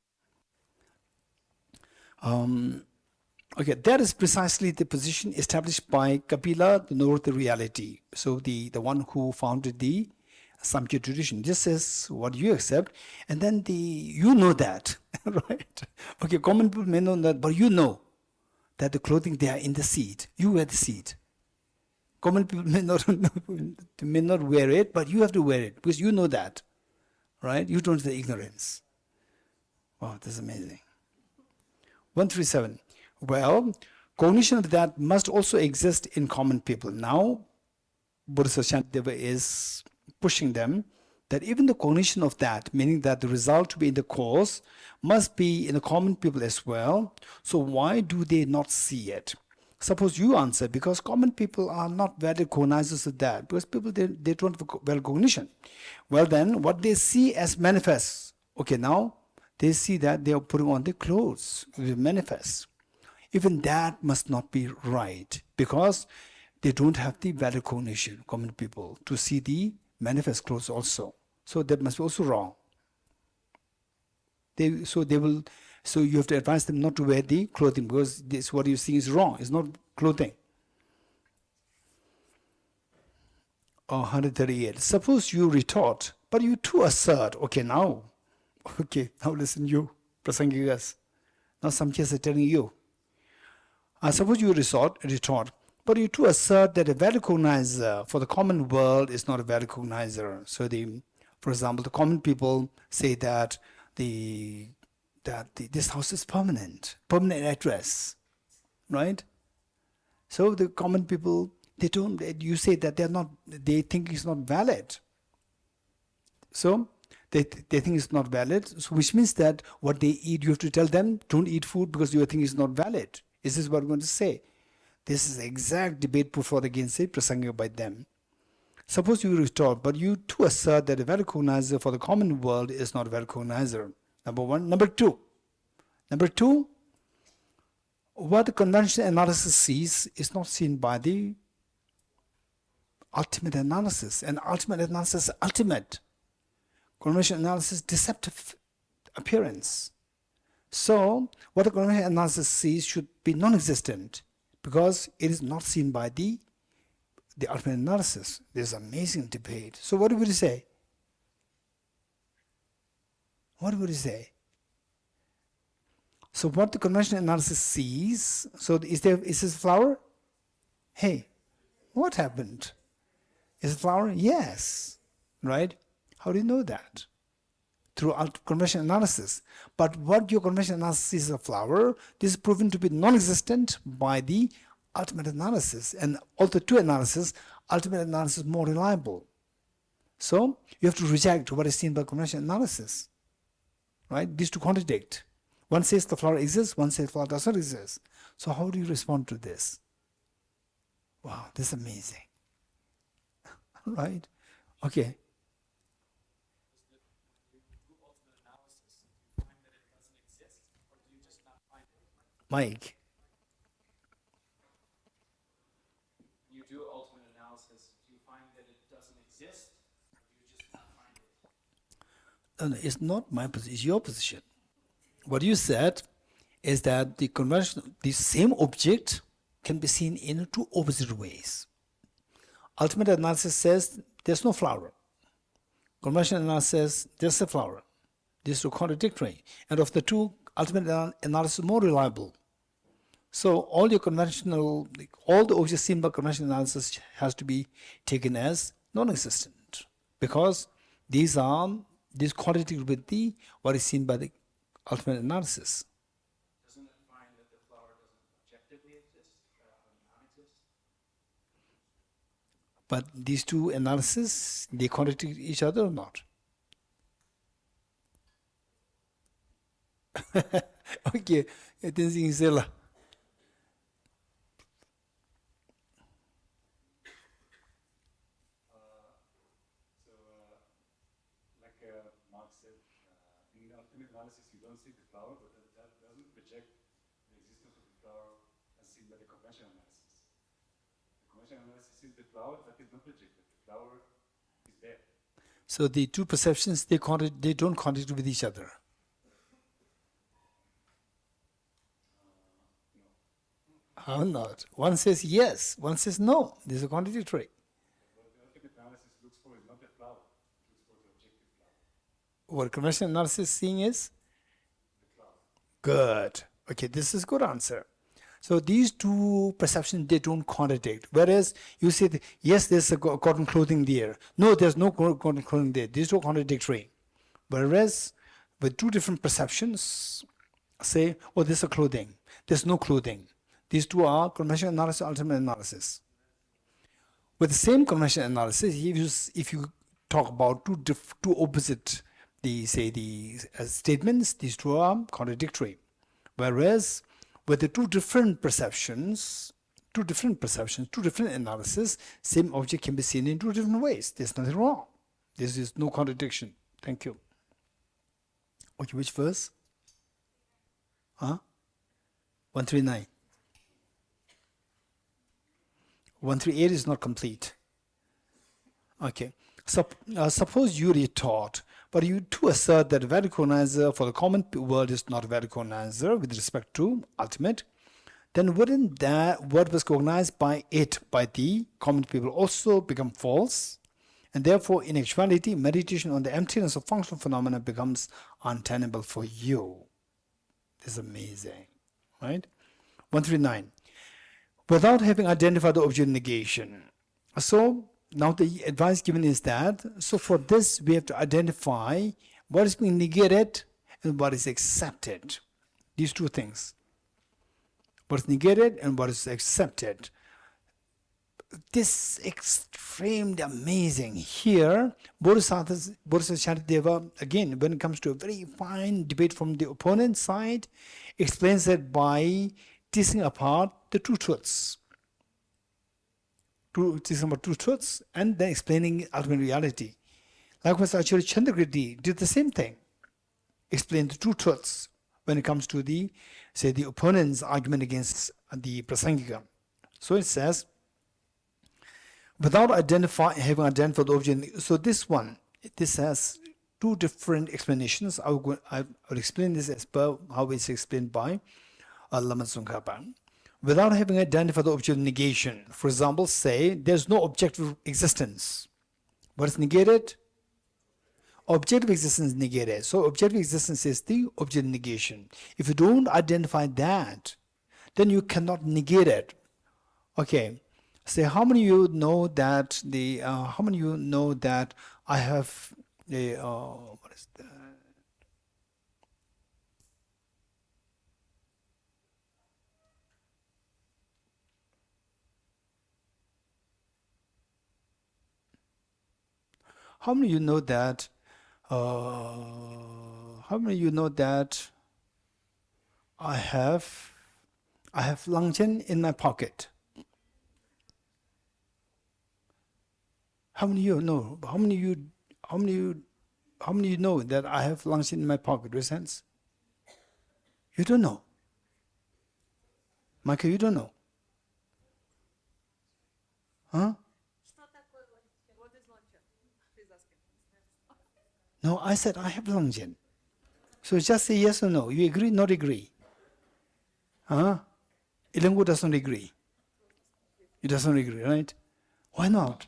Okay, that is precisely the position established by Kapila, the knower of the reality. So the one who founded the Samkhya tradition. This is what you accept, and then you know that, right? Okay, common people may know that, but you know that the clothing they are in the seed. You wear the seed. Common people may not wear it, but you have to wear it because you know that, right? You don't have the ignorance. Wow, this is amazing. 137. Well, cognition of that must also exist in common people. Now, Bodhisattva Shantideva is pushing them that even the cognition of that, meaning that the result to be in the cause, must be in the common people as well. So why do they not see it? Suppose you answer, because common people are not valid cognizers of that, because people, they don't have valid cognition. Well then, what they see as manifest, okay, now they see that they are putting on the clothes, it will manifest. even that must not be right, because they don't have the valid cognition, common people, to see the manifest clothes also. So that must be also wrong. So you have to advise them not to wear the clothing, because this what you see is wrong. It's not clothing. 138. Suppose you retort, but you too assert. Okay, now listen, you Prasangikas. Now some kids are telling you. Suppose you retort, but you too assert that a valid cognizer for the common world is not a valid cognizer. So for example, the common people say that this house is permanent address, right? So the common people, you say that they think it's not valid. So they think it's not valid, so which means that what they eat, you have to tell them, don't eat food because you think it's not valid. Is this what I'm going to say? This is the exact debate put forth against it, Prasanga by them. Suppose you retort, but you too assert that a valid cognizer for the common world is not a valid cognizer. Number one. Number two, what the conventional analysis sees is not seen by the ultimate analysis. And ultimate analysis, ultimate. Conventional analysis, deceptive appearance. So, what the conventional analysis sees should be non-existent, because it is not seen by the ultimate analysis. There's amazing debate. So what would you say? What would you say? So what the conventional analysis sees, so is this a flower? Hey, what happened? Is it a flower? Yes. Right? How do you know that? Through conventional analysis. But what your conventional analysis is a flower, this is proven to be non-existent by the ultimate analysis. And of the two analyses, ultimate analysis is more reliable. So you have to reject what is seen by conventional analysis. Right? These two contradict. One says the flower exists, one says the flower does not exist. So how do you respond to this? Wow, this is amazing. Right? Okay. Mike. You do ultimate analysis, do you find that it doesn't exist, or do you just not find it? No, it's not my position, it's your position. What you said is that the same object can be seen in two opposite ways. Ultimate analysis says there's no flower. Conventional analysis, there's a flower. These two contradictory. And of the two, ultimate analysis is more reliable. So all the objects seen by conventional analysis has to be taken as non-existent, because these contradict with what is seen by the ultimate analysis. Doesn't it find that the flower doesn't objectively exist, non-exist? But these two analyses, they contradict each other or not? Okay, Mark said, in ultimate analysis you don't see the flower, but that doesn't reject the existence of the flower as seen by the conventional analysis. The conventional analysis sees the flower, but it doesn't reject it. The flower is there. So the two perceptions, they don't contradict with each other. No. How not? One says yes, one says no. This is contradictory. What the ultimate analysis looks for is not the flower, it looks for the objective flower. What conventional analysis seeing is? The flower. Good. Okay, this is good answer. So these two perceptions, they don't contradict. Whereas you say, yes, there's a cotton clothing there. No, there's no cotton clothing there. These two contradictory. Whereas with two different perceptions, say, oh, there's a clothing. There's no clothing. These two are conventional analysis, ultimate analysis. With the same conventional analysis, if you talk about two opposite, statements, these two are contradictory. Whereas with the two different perceptions, two different analysis, same object can be seen in two different ways. There's nothing wrong. This is no contradiction. Thank you. Okay, which verse? 139. 138 is not complete. Okay. Suppose you retort, but you too assert that valid cognizer for the common world is not a valid cognizer with respect to ultimate, then wouldn't that what was cognized by the common people also become false? And therefore, in actuality, meditation on the emptiness of functional phenomena becomes untenable for you. This is amazing, right? 139. Without having identified the object negation. So, now the advice given is that, so for this we have to identify what is being negated and what is accepted. These two things. What is negated and what is accepted. This is extremely amazing. Here, Bodhisattva, again, when it comes to a very fine debate from the opponent's side, explains that by teasing apart the two truths. Teasing about two truths and then explaining ultimate reality. Likewise, Acharya Chandragiri did the same thing. Explain the two truths when it comes to the opponent's argument against the Prasangika. So it says, without having identified the object, so this has two different explanations. I will explain this as per how it's explained by Lama Tsongkhapa. Without having identified the object of negation, for example, say there's no objective existence. What is negated? Objective existence is negated. So objective existence is the object negation. If you don't identify that, then you cannot negate it. Okay. Say, how many of you know that I have a what is that? How many of you know that? How many of you know that I have Langchen in my pocket? How many of you know? How many of you know that I have Langchen in my pocket? Raise hands. You don't know. Michael, you don't know. Huh? No, I said I have Langchen. So just say yes or no. You agree, not agree? Huh? Ilangu doesn't agree. He doesn't agree, right? Why not?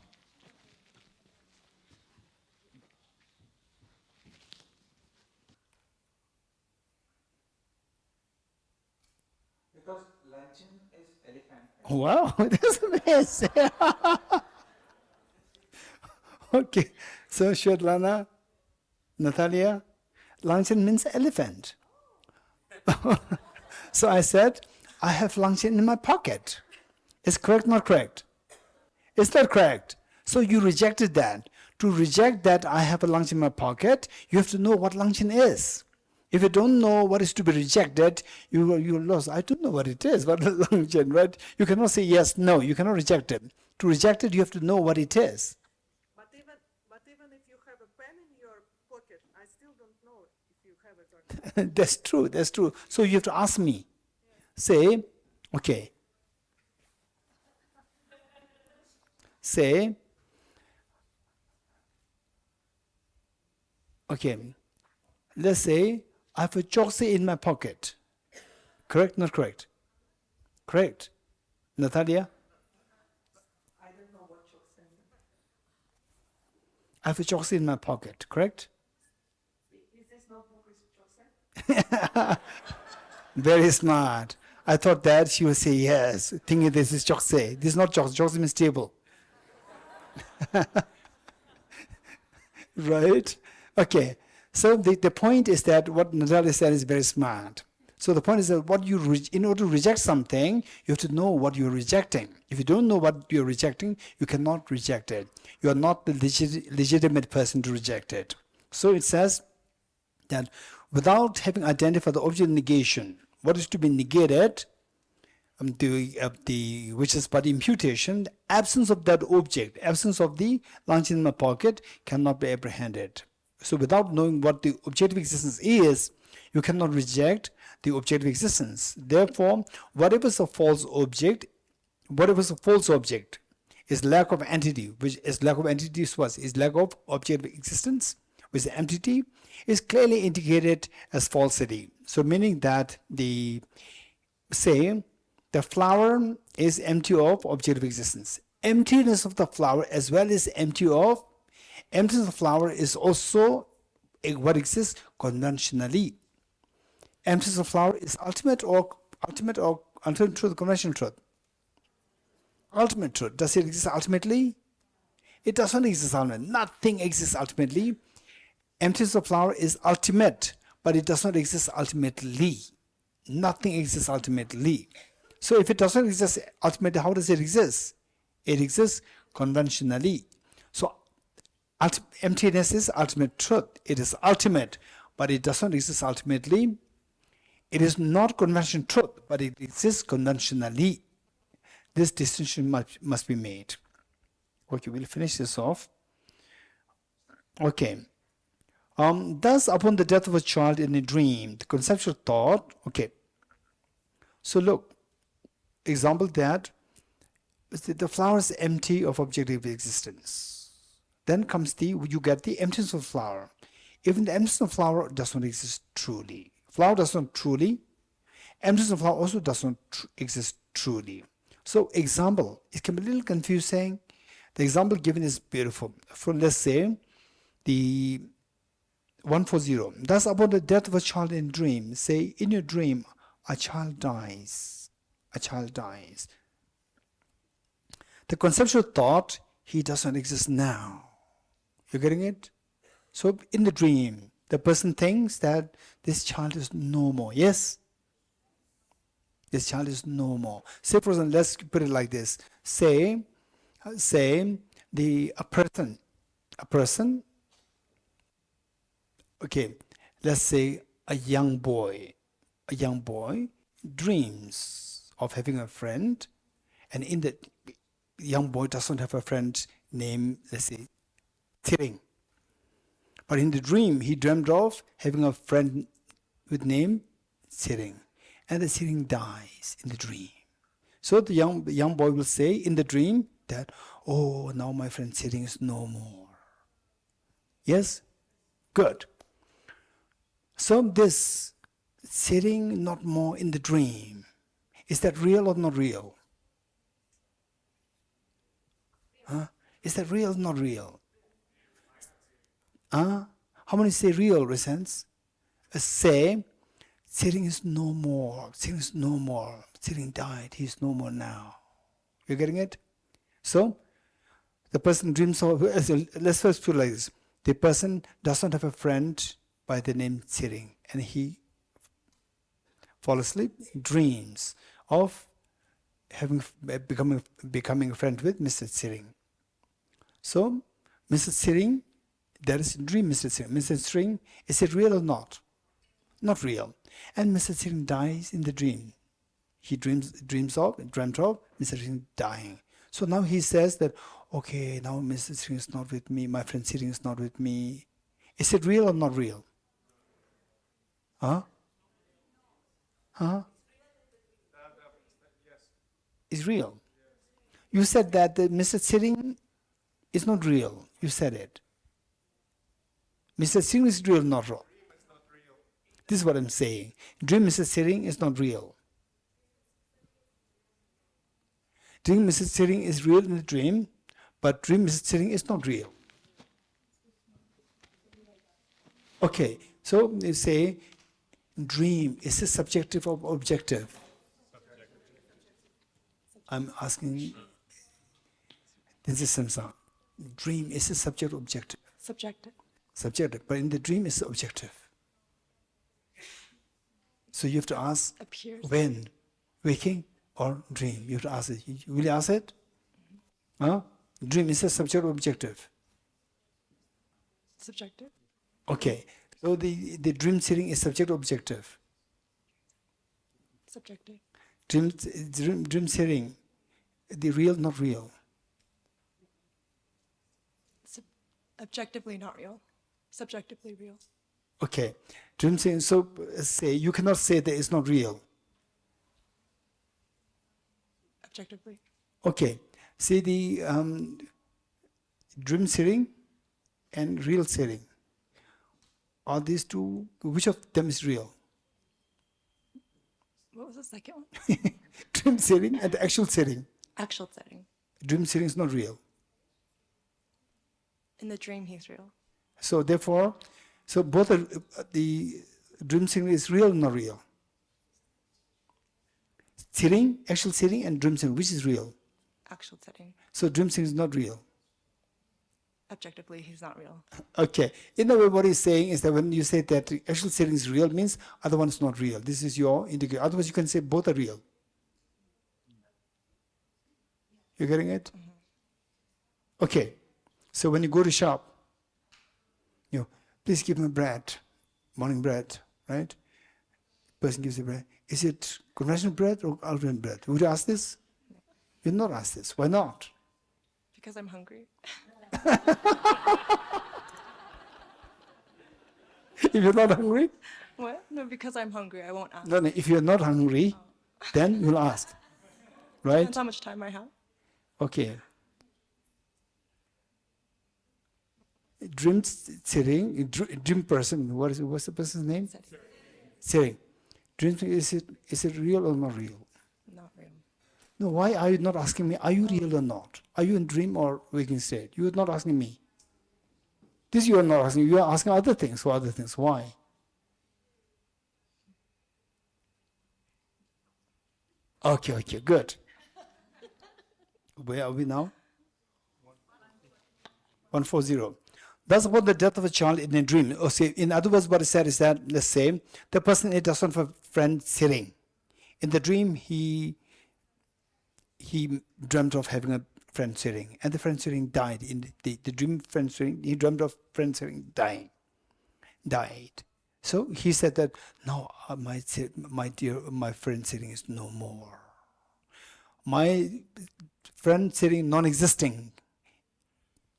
Because Langchen is elephant. Wow, that's amazing. Okay, so Shwetlana, Natalia, Langchen means elephant. So I said, I have Langchen in my pocket. Is correct, not correct? Is that correct? So you rejected that. To reject that I have a Langchen in my pocket, you have to know what Langchen is. If you don't know what is to be rejected, you're lost. I don't know what it is, what is Langchen, right? You cannot say yes, no, you cannot reject it. To reject it, you have to know what it is. But even if you have a pen in your pocket, I still don't know if you have it or not. That's true, that's true. So you have to ask me. Say, okay. Say, okay, let's say I have a Geshe in my pocket. Correct, not correct? Correct. Natalia? I don't know what you're saying. I have a Geshe in my pocket, correct? Is this notebook with Geshe? Very smart. I thought that she would say yes, thinking this is Geshe. This is not Geshe. Geshe means table. Right? Okay. So the point is that what Natalia said is very smart. So the point is that in order to reject something, you have to know what you're rejecting. If you don't know what you're rejecting, you cannot reject it. You are not the legitimate person to reject it. So it says that without having identified the object of negation, what is to be negated, which is but imputation, the absence of that object, absence of the Langchen in my pocket cannot be apprehended. So without knowing what the objective existence is, you cannot reject the objective existence. Therefore, whatever is a false object, is lack of entity, which is lack of entity is what? Is lack of object of existence, which the entity is clearly indicated as falsity. So meaning that the flower is empty of object of existence. Emptiness of the flower as well as emptiness of the flower is also what exists conventionally. Emptiness of flower is ultimate truth, conventional truth. Ultimate truth. Does it exist ultimately? It does not exist ultimately. Nothing exists ultimately. Emptiness of flower is ultimate, but it does not exist ultimately. Nothing exists ultimately. So if it does not exist ultimately, how does it exist? It exists conventionally. So emptiness is ultimate truth. It is ultimate, but it does not exist ultimately. It is not conventional truth, but it exists conventionally. This distinction must be made. Okay, we'll finish this off. Okay. Thus, upon the death of a child in a dream, the conceptual thought, okay. So look, example that the flower is empty of objective existence. Then comes you get the emptiness of the flower. Even the emptiness of the flower does not exist truly. Flower does not truly. Emptiness of flower also does not exist truly. So example, it can be a little confusing. The example given is beautiful. For let's say the 140. Thus upon the death of a child in dream, say in your dream, a child dies. A child dies. The conceptual thought, he does not exist now. You're getting it? So in the dream, the person thinks that this child is no more. Yes? This child is no more. Say for example, let's put it like this. Say a person, okay, let's say a young boy dreams of having a friend, and in the young boy does not have a friend named, let's say, Thiring. But in the dream, he dreamed of having a friend with name Thiring. And the Thiring dies in the dream. So the young boy will say in the dream that, oh, now my friend Thiring is no more. Yes? Good. So this Thiring not more in the dream, is that real or not real? Huh? Is that real or not real? How many say real, resents? Say, Thiring is no more. Thiring is no more. Thiring died. He is no more now. You're getting it? So, the person dreams of, let's first put it like this. The person does not have a friend by the name Thiring, and he falls asleep, dreams of becoming a friend with Mr. Thiring. So, Mr. Thiring, there is a dream, Mr. Thiring. Mr. Thiring, is it real or not? Not real. And Mr. Thiring dies in the dream. He dreamt of Mr. Thiring dying. So now he says that, okay, now Mr. Thiring is not with me, my friend Thiring is not with me. Is it real or not real? Huh? Huh? It's real. You said that Mr. Thiring is not real. You said it. Mr. Thiring is real, not real. This is what I'm saying. Dream Mr. Thiring is not real. Dream Mr. Thiring is real in the dream, but dream Mr. Thiring is not real. Okay, so they say dream, is it subjective or objective? I'm asking, this is Samsung. Dream, is it subjective or objective? Subjective. Subjective, but in the dream it's objective. So you have to ask when, waking or dream. You have to ask it. Will you ask it? Huh? Dream, is it subjective or objective? Subjective. Okay, so the dream Thiring is subjective or objective? Subjective. Dream Thiring, the real, not real. Objectively not real. Subjectively real. Okay, dream Thiring, so say, you cannot say that it's not real. Objectively. Okay, See the dream sitting and real sitting. Are these two, which of them is real? What was the second one? Dream sitting and the actual sitting. Actual setting. Dream sitting is not real. In the dream, he's real. So therefore, so both are, the dream sitting is real or not real? Sitting, actual sitting and dream sitting, which is real? Actual setting. So dream sitting is not real. Objectively, he's not real. Okay. In a way, what he's saying is that when you say that the actual sitting is real, means other one is not real. This is your indicator. Otherwise, you can say both are real. You getting it? Okay. So when you go to shop, you know, please give me bread, morning bread, right? Person gives you bread. Is it conventional bread or alternate bread? Would you ask this? You'll not ask this. Why not? Because I'm hungry. If you're not hungry? What? No, because I'm hungry, I won't ask. No, if you're not hungry, then you'll ask. Right? Depends how much time I have. Okay. Dream sitting, dream person, what's the person's name? Sitting. Dream, is it real or not real? Not real. No, why are you not asking me, are you real or not? Are you in dream or waking state? You are not asking me. This you are not asking, you are asking other things. For other things, why? Okay, good. Where are we now? 140. Thus, about the death of a child in a dream. Or say, in other words, what it said is that, let's say, the person does not have a friend sitting. In the dream, he dreamt of having a friend sitting, and the friend sitting died. In the dream friend sitting, he dreamt of friend sitting died. So he said that, no, my friend sitting is no more. My friend sitting non-existing.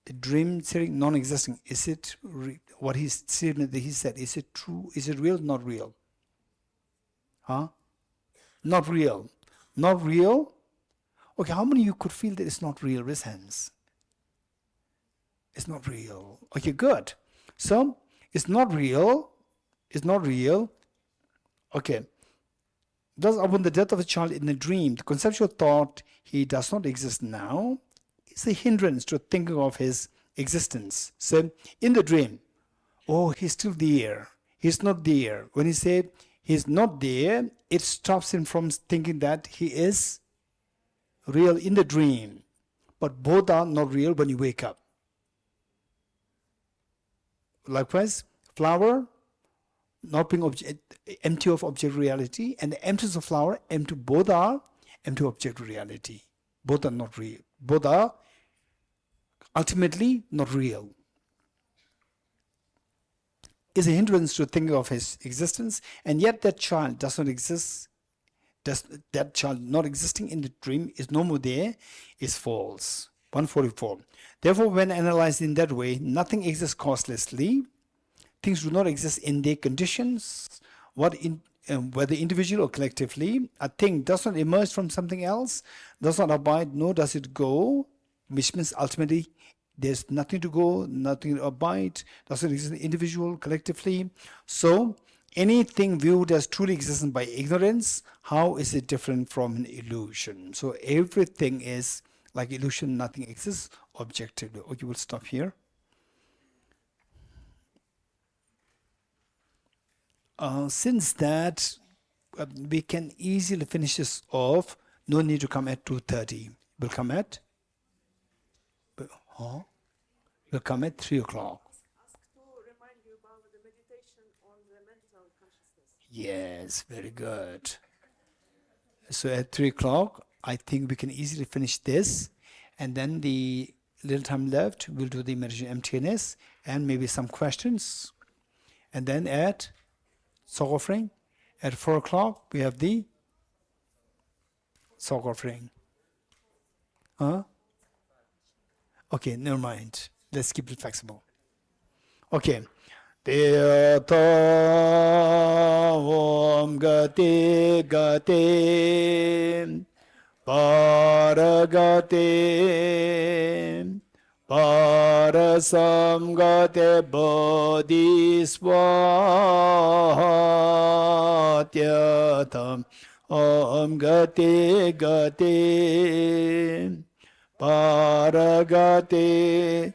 The dream sitting non-existing. Is it what he said? Is it true? Is it real? Not real? Huh? Not real. Not real? Okay, how many of you could feel that it's not real? Raise hands. It's not real. Okay, good. So, it's not real. It's not real. Okay. Thus, upon the death of a child in a dream, the conceptual thought, he does not exist now, is a hindrance to thinking of his existence. So, in the dream, oh, he's still there. He's not there. When he said he's not there, it stops him from thinking that he is real in the dream. But both are not real when you wake up. Likewise, flower, not being empty of object reality, and the emptiness of flower, empty, both are empty of object reality. Both are not real. Both are ultimately not real. Is a hindrance to thinking of his existence, and yet that child does not exist. That child not existing in the dream is no more there, is false. 144. Therefore, when analyzed in that way, nothing exists causelessly. Things do not exist in their conditions, whether individual or collectively. A thing does not emerge from something else, does not abide, nor does it go, which means ultimately there's nothing to go, nothing to abide, does not exist individual, collectively. So, anything viewed as truly existent by ignorance, how is it different from an illusion? So, everything is like illusion, nothing exists objectively. Okay, we'll stop here. Since that, we can easily finish this off. No need to come at 2:30. We'll come at? We'll come at 3 o'clock. Ask to remind you about the meditation on the mental consciousness. Yes, very good. So at 3 o'clock, I think we can easily finish this. And then the little time left, we'll do the meditation emptiness and maybe some questions. And then at soul offering, at 4 o'clock, we have the soul offering. Huh? Okay, never mind. Let's keep it flexible. Okay. Teta Om Gati Gati Paragate Parasamgate Bodhiswatyam Om Gate Gate Paragate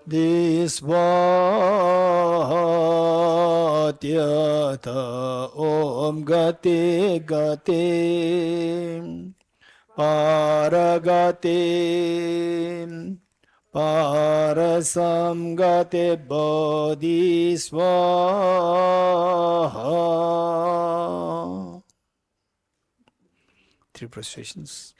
Disvatyata Om Gate Gate Paragate Parasamgate Bodhiswaha. 3 prostrations.